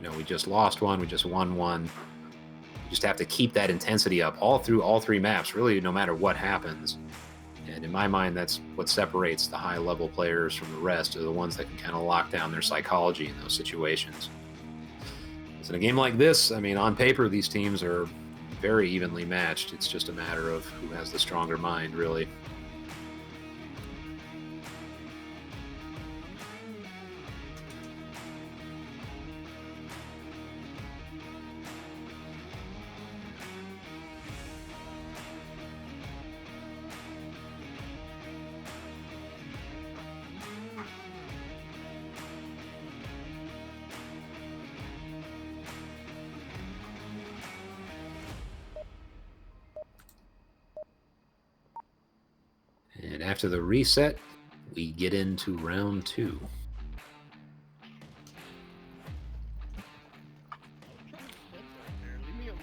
you know, we just lost one, we just won one. You just have to keep that intensity up all through all 3 maps, really, no matter what happens. And in my mind, that's what separates the high level players from the rest, are the ones that can kind of lock down their psychology in those situations. So in a game like this, I mean, on paper, these teams are very evenly matched. It's just a matter of who has the stronger mind, really. And after the reset, we get into round 2. Leave me alone.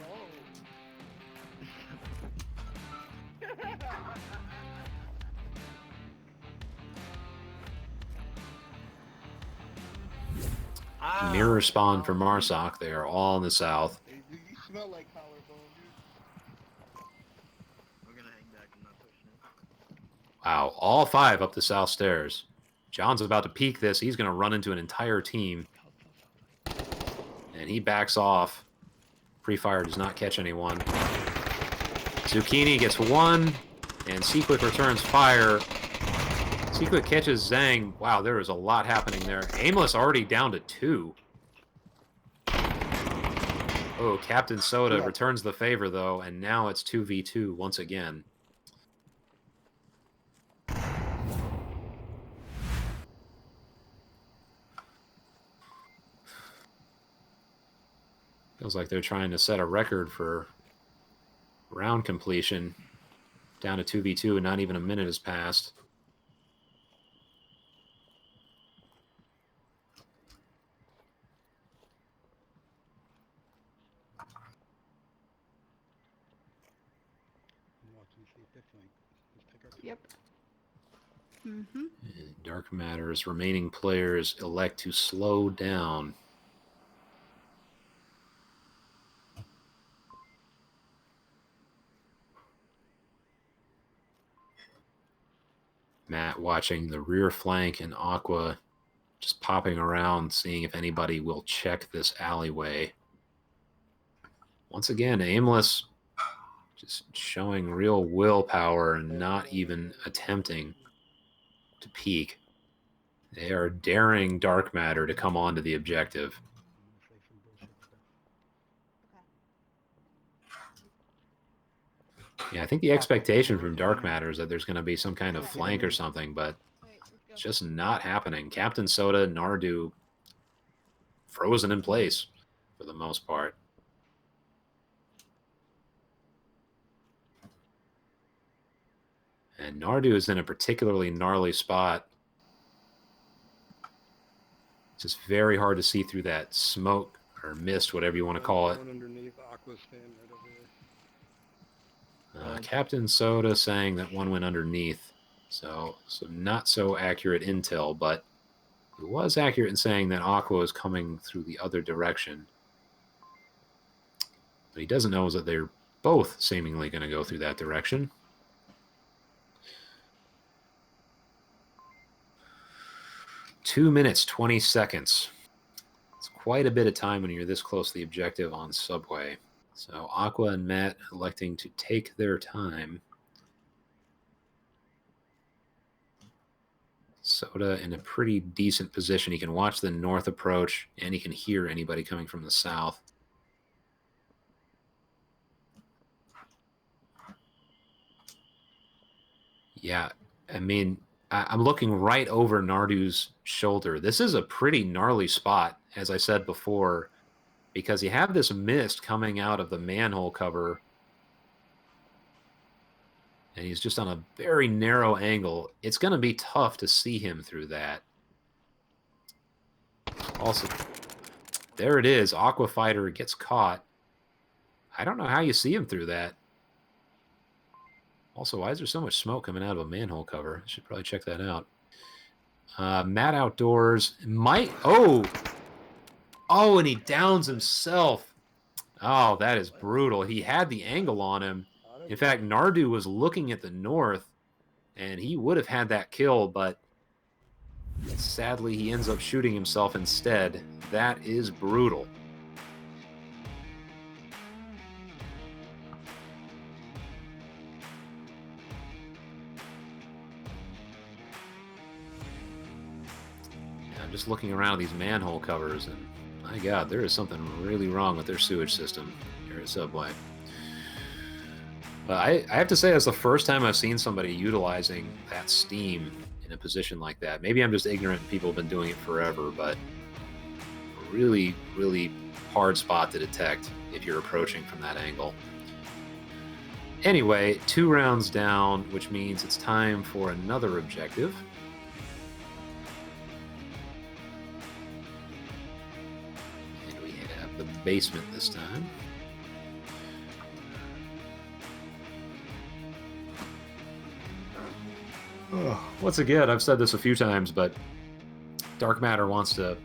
Mirror spawn for Marsoc. They are all in the south. Hey, dude, you smell like collarbone, dude. We're gonna hang back and not push it. Wow, all 5 up the south stairs. John's about to peek this. He's going to run into an entire team. And he backs off. Pre-fire does not catch anyone. Zucchini gets 1, and Quick returns fire. Quick catches Zhang. Wow, there is a lot happening there. Aimless already down to 2. Oh, Captain Soda returns the favor, though, and now it's 2v2 once again. Feels like they're trying to set a record for round completion. Down to 2v2, and not even a minute has passed. Yep. Mm-hmm. And Dark Matter's remaining players elect to slow down. Matt watching the rear flank and Aqua just popping around, seeing if anybody will check this alleyway. Once again, Aimless just showing real willpower and not even attempting to peek. They are daring dark matter to come onto the objective. Yeah, I think the expectation from dark matter is that there's going to be some kind of flank or something, but Wait, let's go. it's just not happening. Captain Soda, Nardu, frozen in place for the most part. And Nardu is in a particularly gnarly spot. It's just very hard to see through that smoke or mist, whatever you want to call it. One underneath, Aqua's standing right over there. Captain Soda saying that one went underneath. So not so accurate intel, but it was accurate in saying that Aqua is coming through the other direction. What he doesn't know is that they're both seemingly going to go through that direction. Two minutes, 20 seconds. It's quite a bit of time when you're this close to the objective on Subway. So Aqua and Matt electing to take their time. Soda in a pretty decent position. He can watch the north approach, and he can hear anybody coming from the south. Yeah, I mean, I'm looking right over Nardu's shoulder. This is a pretty gnarly spot, as I said before, because you have this mist coming out of the manhole cover, and he's just on a very narrow angle. It's going to be tough to see him through that. Also, there it is. Aqua Fighter gets caught. I don't know how you see him through that. Also, why is there so much smoke coming out of a manhole cover? I should probably check that out. Matt Outdoors might... Oh, and he downs himself. Oh, that is brutal. He had the angle on him. In fact, Nardu was looking at the north, and he would have had that kill, but sadly, he ends up shooting himself instead. That is brutal. I'm just looking around these manhole covers, and my God, there is something really wrong with their sewage system here at Subway. But I have to say, that's the first time I've seen somebody utilizing that steam in a position like that. Maybe I'm just ignorant and people have been doing it forever, but a really, really hard spot to detect if you're approaching from that angle. Anyway, 2 rounds down, which means it's time for another objective. And we have the basement this time. Once again, I've said this a few times, but Dark Matter wants to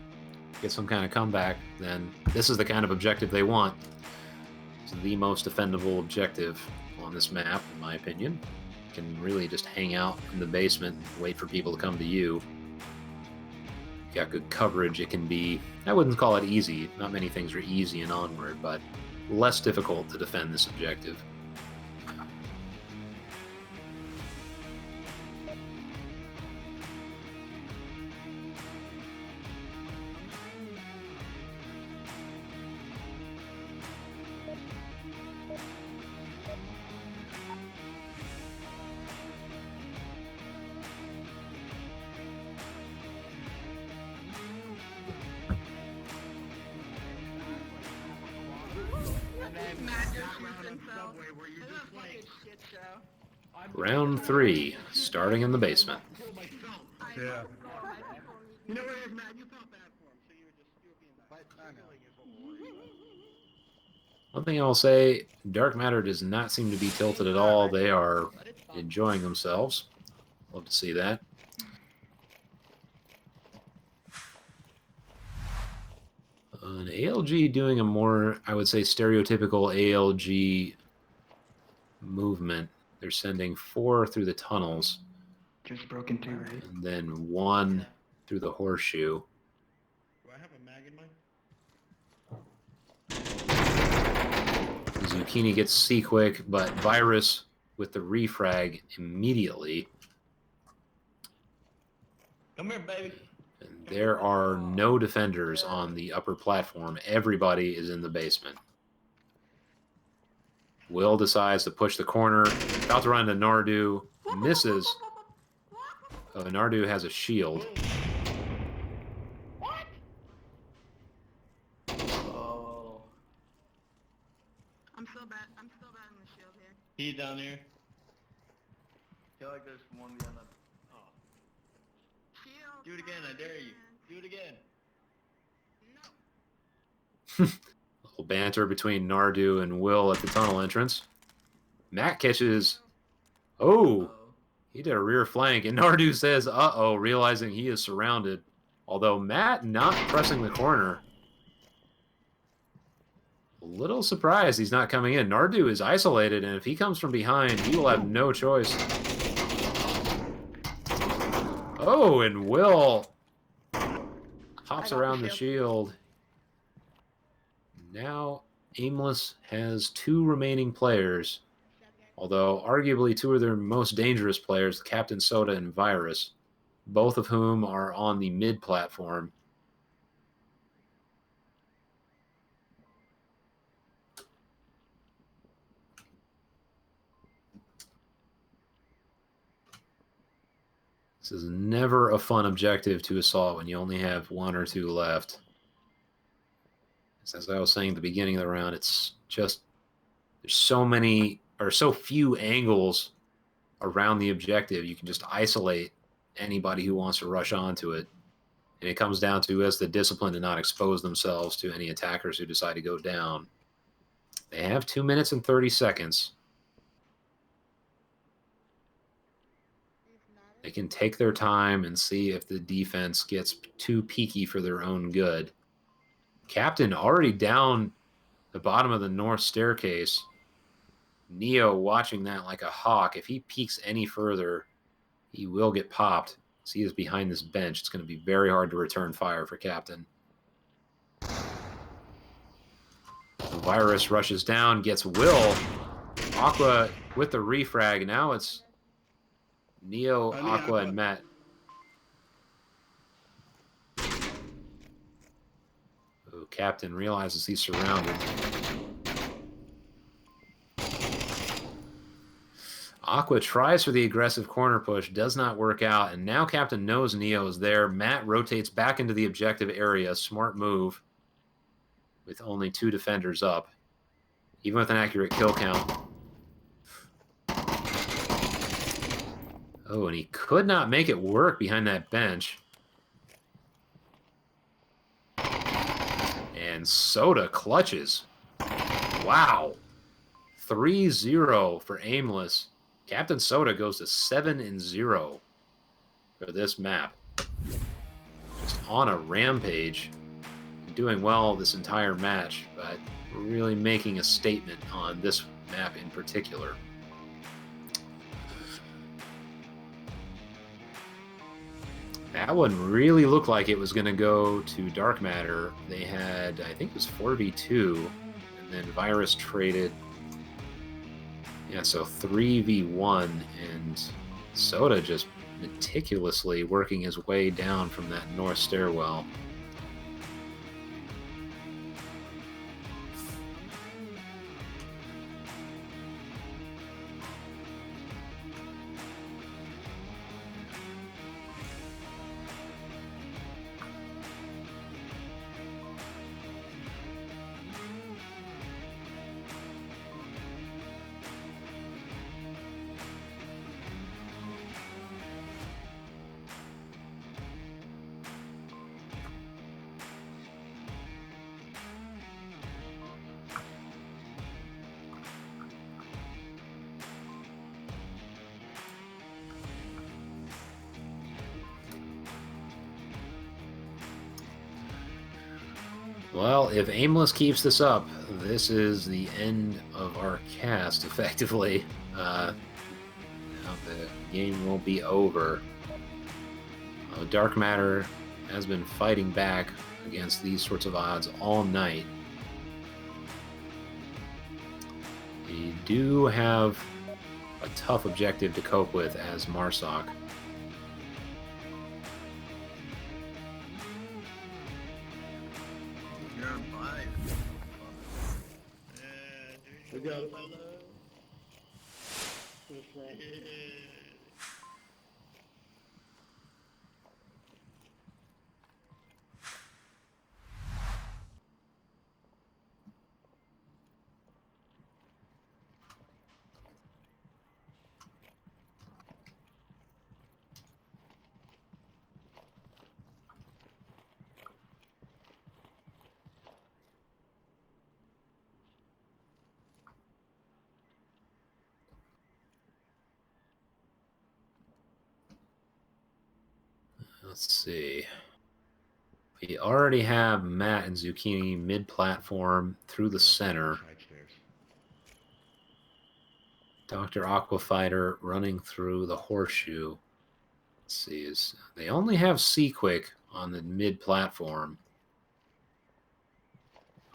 get some kind of comeback, then this is the kind of objective they want. It's the most defendable objective on this map, in my opinion. You can really just hang out in the basement and wait for people to come to you. If you got good coverage, it can be, I wouldn't call it easy. Not many things are easy in Onward, but less difficult to defend this objective. Round 3, starting in the basement. Yeah. You know what it is, Matt? You felt bad for him, so you were being nice. One thing I'll say, Dark Matter does not seem to be tilted at all. They are enjoying themselves. Love to see that. An ALG doing a more, I would say, stereotypical ALG movement. They're sending 4 through the tunnels. Just broken 2, right? and then 1 through the horseshoe. Do I have a mag in mine? Zucchini gets C-Quick, but Virus with the refrag immediately. Come here, baby. And there are no defenders on the upper platform. Everybody is in the basement. Will decides to push the corner. About to run into Nardu. Misses. Nardu has a shield. Oh. I'm still bad. I'm still bad in the shield here. He down here. I feel like there's one behind that. Oh. Shield. Do it again, I dare you. Do it again. No. A little banter between Nardu and Will at the tunnel entrance. Matt catches. Oh, he did a rear flank, and Nardu says, uh-oh, realizing he is surrounded. Although Matt not pressing the corner. A little surprised he's not coming in. Nardu is isolated, and if he comes from behind, he will have no choice. Oh, and Will hops around the shield. Now, Aimless has 2 remaining players, although arguably 2 of their most dangerous players, Captain Soda and Virus, both of whom are on the mid platform. This is never a fun objective to assault when you only have 1 or 2 left. As I was saying at the beginning of the round, it's just there's so many or so few angles around the objective. You can just isolate anybody who wants to rush onto it. And it comes down to who has the discipline to not expose themselves to any attackers who decide to go down. They have 2 minutes and 30 seconds. They can take their time and see if the defense gets too peaky for their own good. Captain already down the bottom of the north staircase. Neo watching that like a hawk. If he peeks any further, he will get popped. As he is behind this bench, it's going to be very hard to return fire for Captain. The Virus rushes down, gets Will. Aqua with the refrag. Now it's Neo, Aqua, and Matt. Oh, Captain realizes he's surrounded. Aqua tries for the aggressive corner push, does not work out, and now Captain knows Neo is there. Matt rotates back into the objective area. Smart move with only 2 defenders up, even with an accurate kill count. Oh, and he could not make it work behind that bench. And Soda clutches. Wow. 3-0 for Aimless. Captain Soda goes to 7-0 for this map. Just on a rampage. Doing well this entire match, but really making a statement on this map in particular. That one really looked like it was going to go to Dark Matter. They had, I think it was 4v2, and then Virus traded. Yeah, so 3v1, and Soda just meticulously working his way down from that north stairwell. Well, if Aimless keeps this up, this is the end of our cast, effectively. the game won't be over. Dark Matter has been fighting back against these sorts of odds all night. They do have a tough objective to cope with as Marsoc. You're on fire. We got it. Let's see. We already have Matt and Zucchini mid-platform through the center. Side stairs. Dr. Aquafighter running through the horseshoe. Let's see. They only have Seaquick on the mid-platform.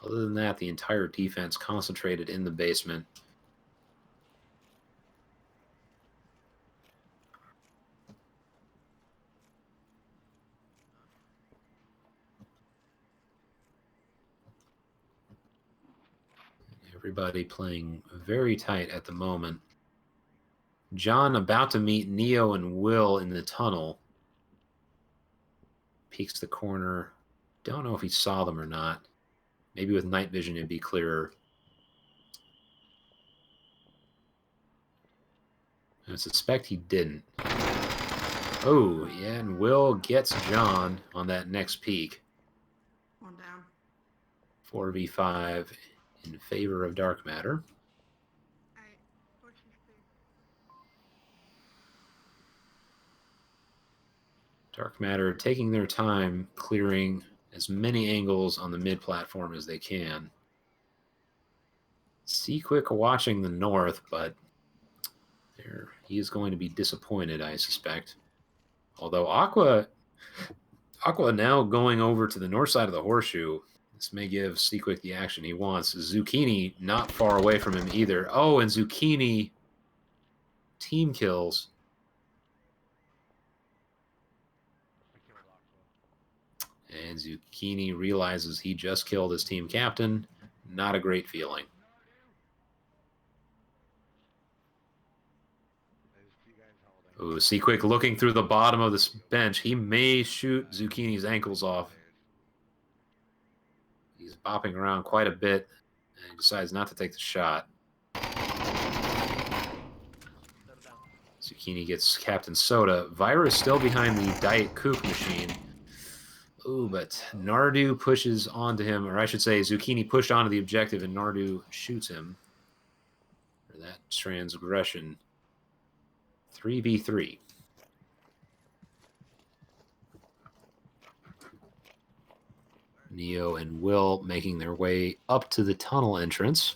Other than that, the entire defense concentrated in the basement. Everybody playing very tight at the moment. John about to meet Neo and Will in the tunnel. Peeks the corner. Don't know if he saw them or not. Maybe with night vision it'd be clearer. I suspect he didn't. Oh, yeah, and Will gets John on that next peek. One down. 4v5 in favor of Dark Matter. Alright, push is clear. Dark Matter taking their time clearing as many angles on the mid-platform as they can. Seaquick watching the north, but he is going to be disappointed, I suspect. Although Aqua now going over to the north side of the horseshoe. This may give Seaquick the action he wants. Zucchini not far away from him either. Oh, and Zucchini team kills. And Zucchini realizes he just killed his team captain. Not a great feeling. Ooh, Seaquick looking through the bottom of this bench. He may shoot Zucchini's ankles off. He's bopping around quite a bit, and he decides not to take the shot. Zucchini gets Captain Soda. Virus still behind the Diet Coke machine. Ooh, but Nardu pushes onto him, or I should say Zucchini pushed onto the objective, and Nardu shoots him for that transgression. 3v3. Neo and Will making their way up to the tunnel entrance.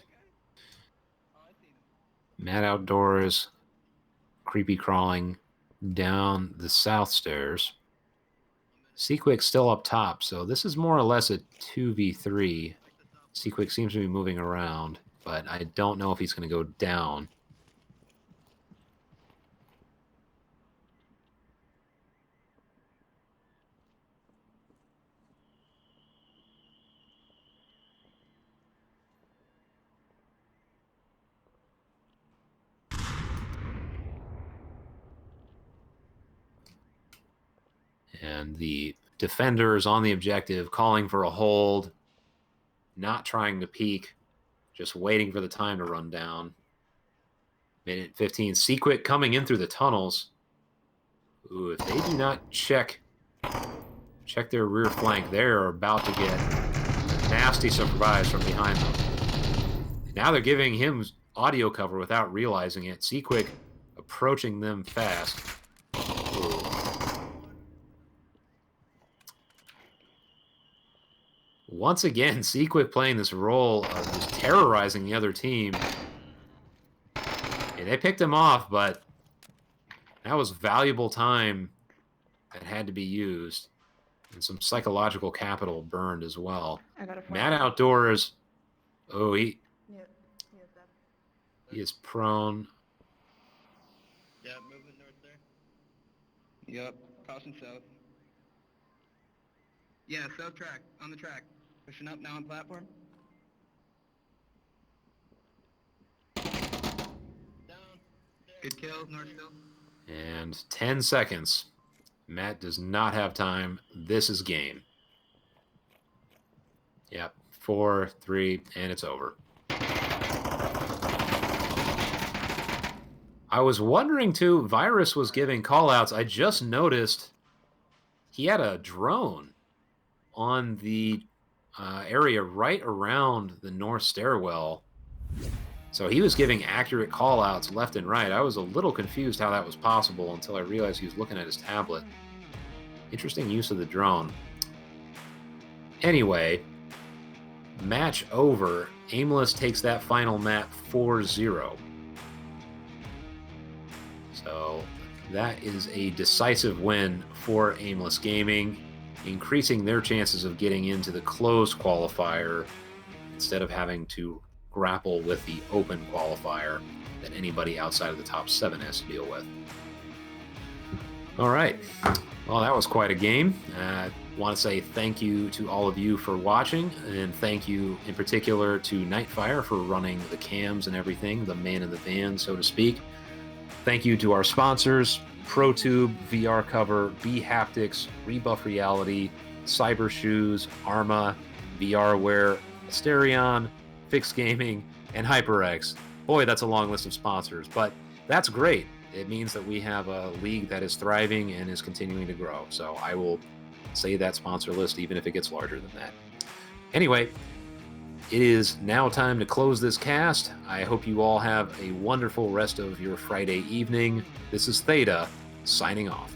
Matt outdoors, creepy crawling down the south stairs. Seaquick still up top, so this is more or less a 2v3. Seaquick seems to be moving around, but I don't know if he's going to go down. And the defender is on the objective, calling for a hold, not trying to peek, just waiting for the time to run down. Minute 15. Seaquick coming in through the tunnels. Ooh, if they do not check their rear flank, they're about to get a nasty surprise from behind them. Now they're giving him audio cover without realizing it. Seaquick approaching them fast. Ooh. Once again, Seaquick playing this role of just terrorizing the other team. And they picked him off, but That was valuable time that had to be used, and some psychological capital burned as well. I got a Matt Outdoors. Oh, Yep. Yes, that. he is prone. Yeah, moving north there. Yep, crossing south. Yeah, south track, on the track. Pushing up now on platform. Down. Good kill, north still. And 10 seconds. Matt does not have time. This is game. Yep. 4, 3, and it's over. I was wondering too, Virus was giving callouts. I just noticed he had a drone on the area right around the north stairwell. So he was giving accurate callouts left and right. I was a little confused how that was possible until I realized he was looking at his tablet. Interesting use of the drone. Anyway, match over. Aimless takes that final map 4-0. So that is a decisive win for Aimless Gaming, increasing their chances of getting into the closed qualifier instead of having to grapple with the open qualifier that anybody outside of the top 7 has to deal with. All right. Well, that was quite a game. I want to say thank you to all of you for watching, and thank you in particular to NightFiree for running the cams and everything, the man in the van, so to speak. Thank you to our sponsors, ProTube, VR Cover, B Haptics, Rebuff Reality, Cyber Shoes, Arma, VRware, Asterion, Fixed Gaming, and HyperX. Boy, that's a long list of sponsors, but that's great. It means that we have a league that is thriving and is continuing to grow. So I will say that sponsor list even if it gets larger than that. Anyway, it is now time to close this cast. I hope you all have a wonderful rest of your Friday evening. This is Theta, signing off.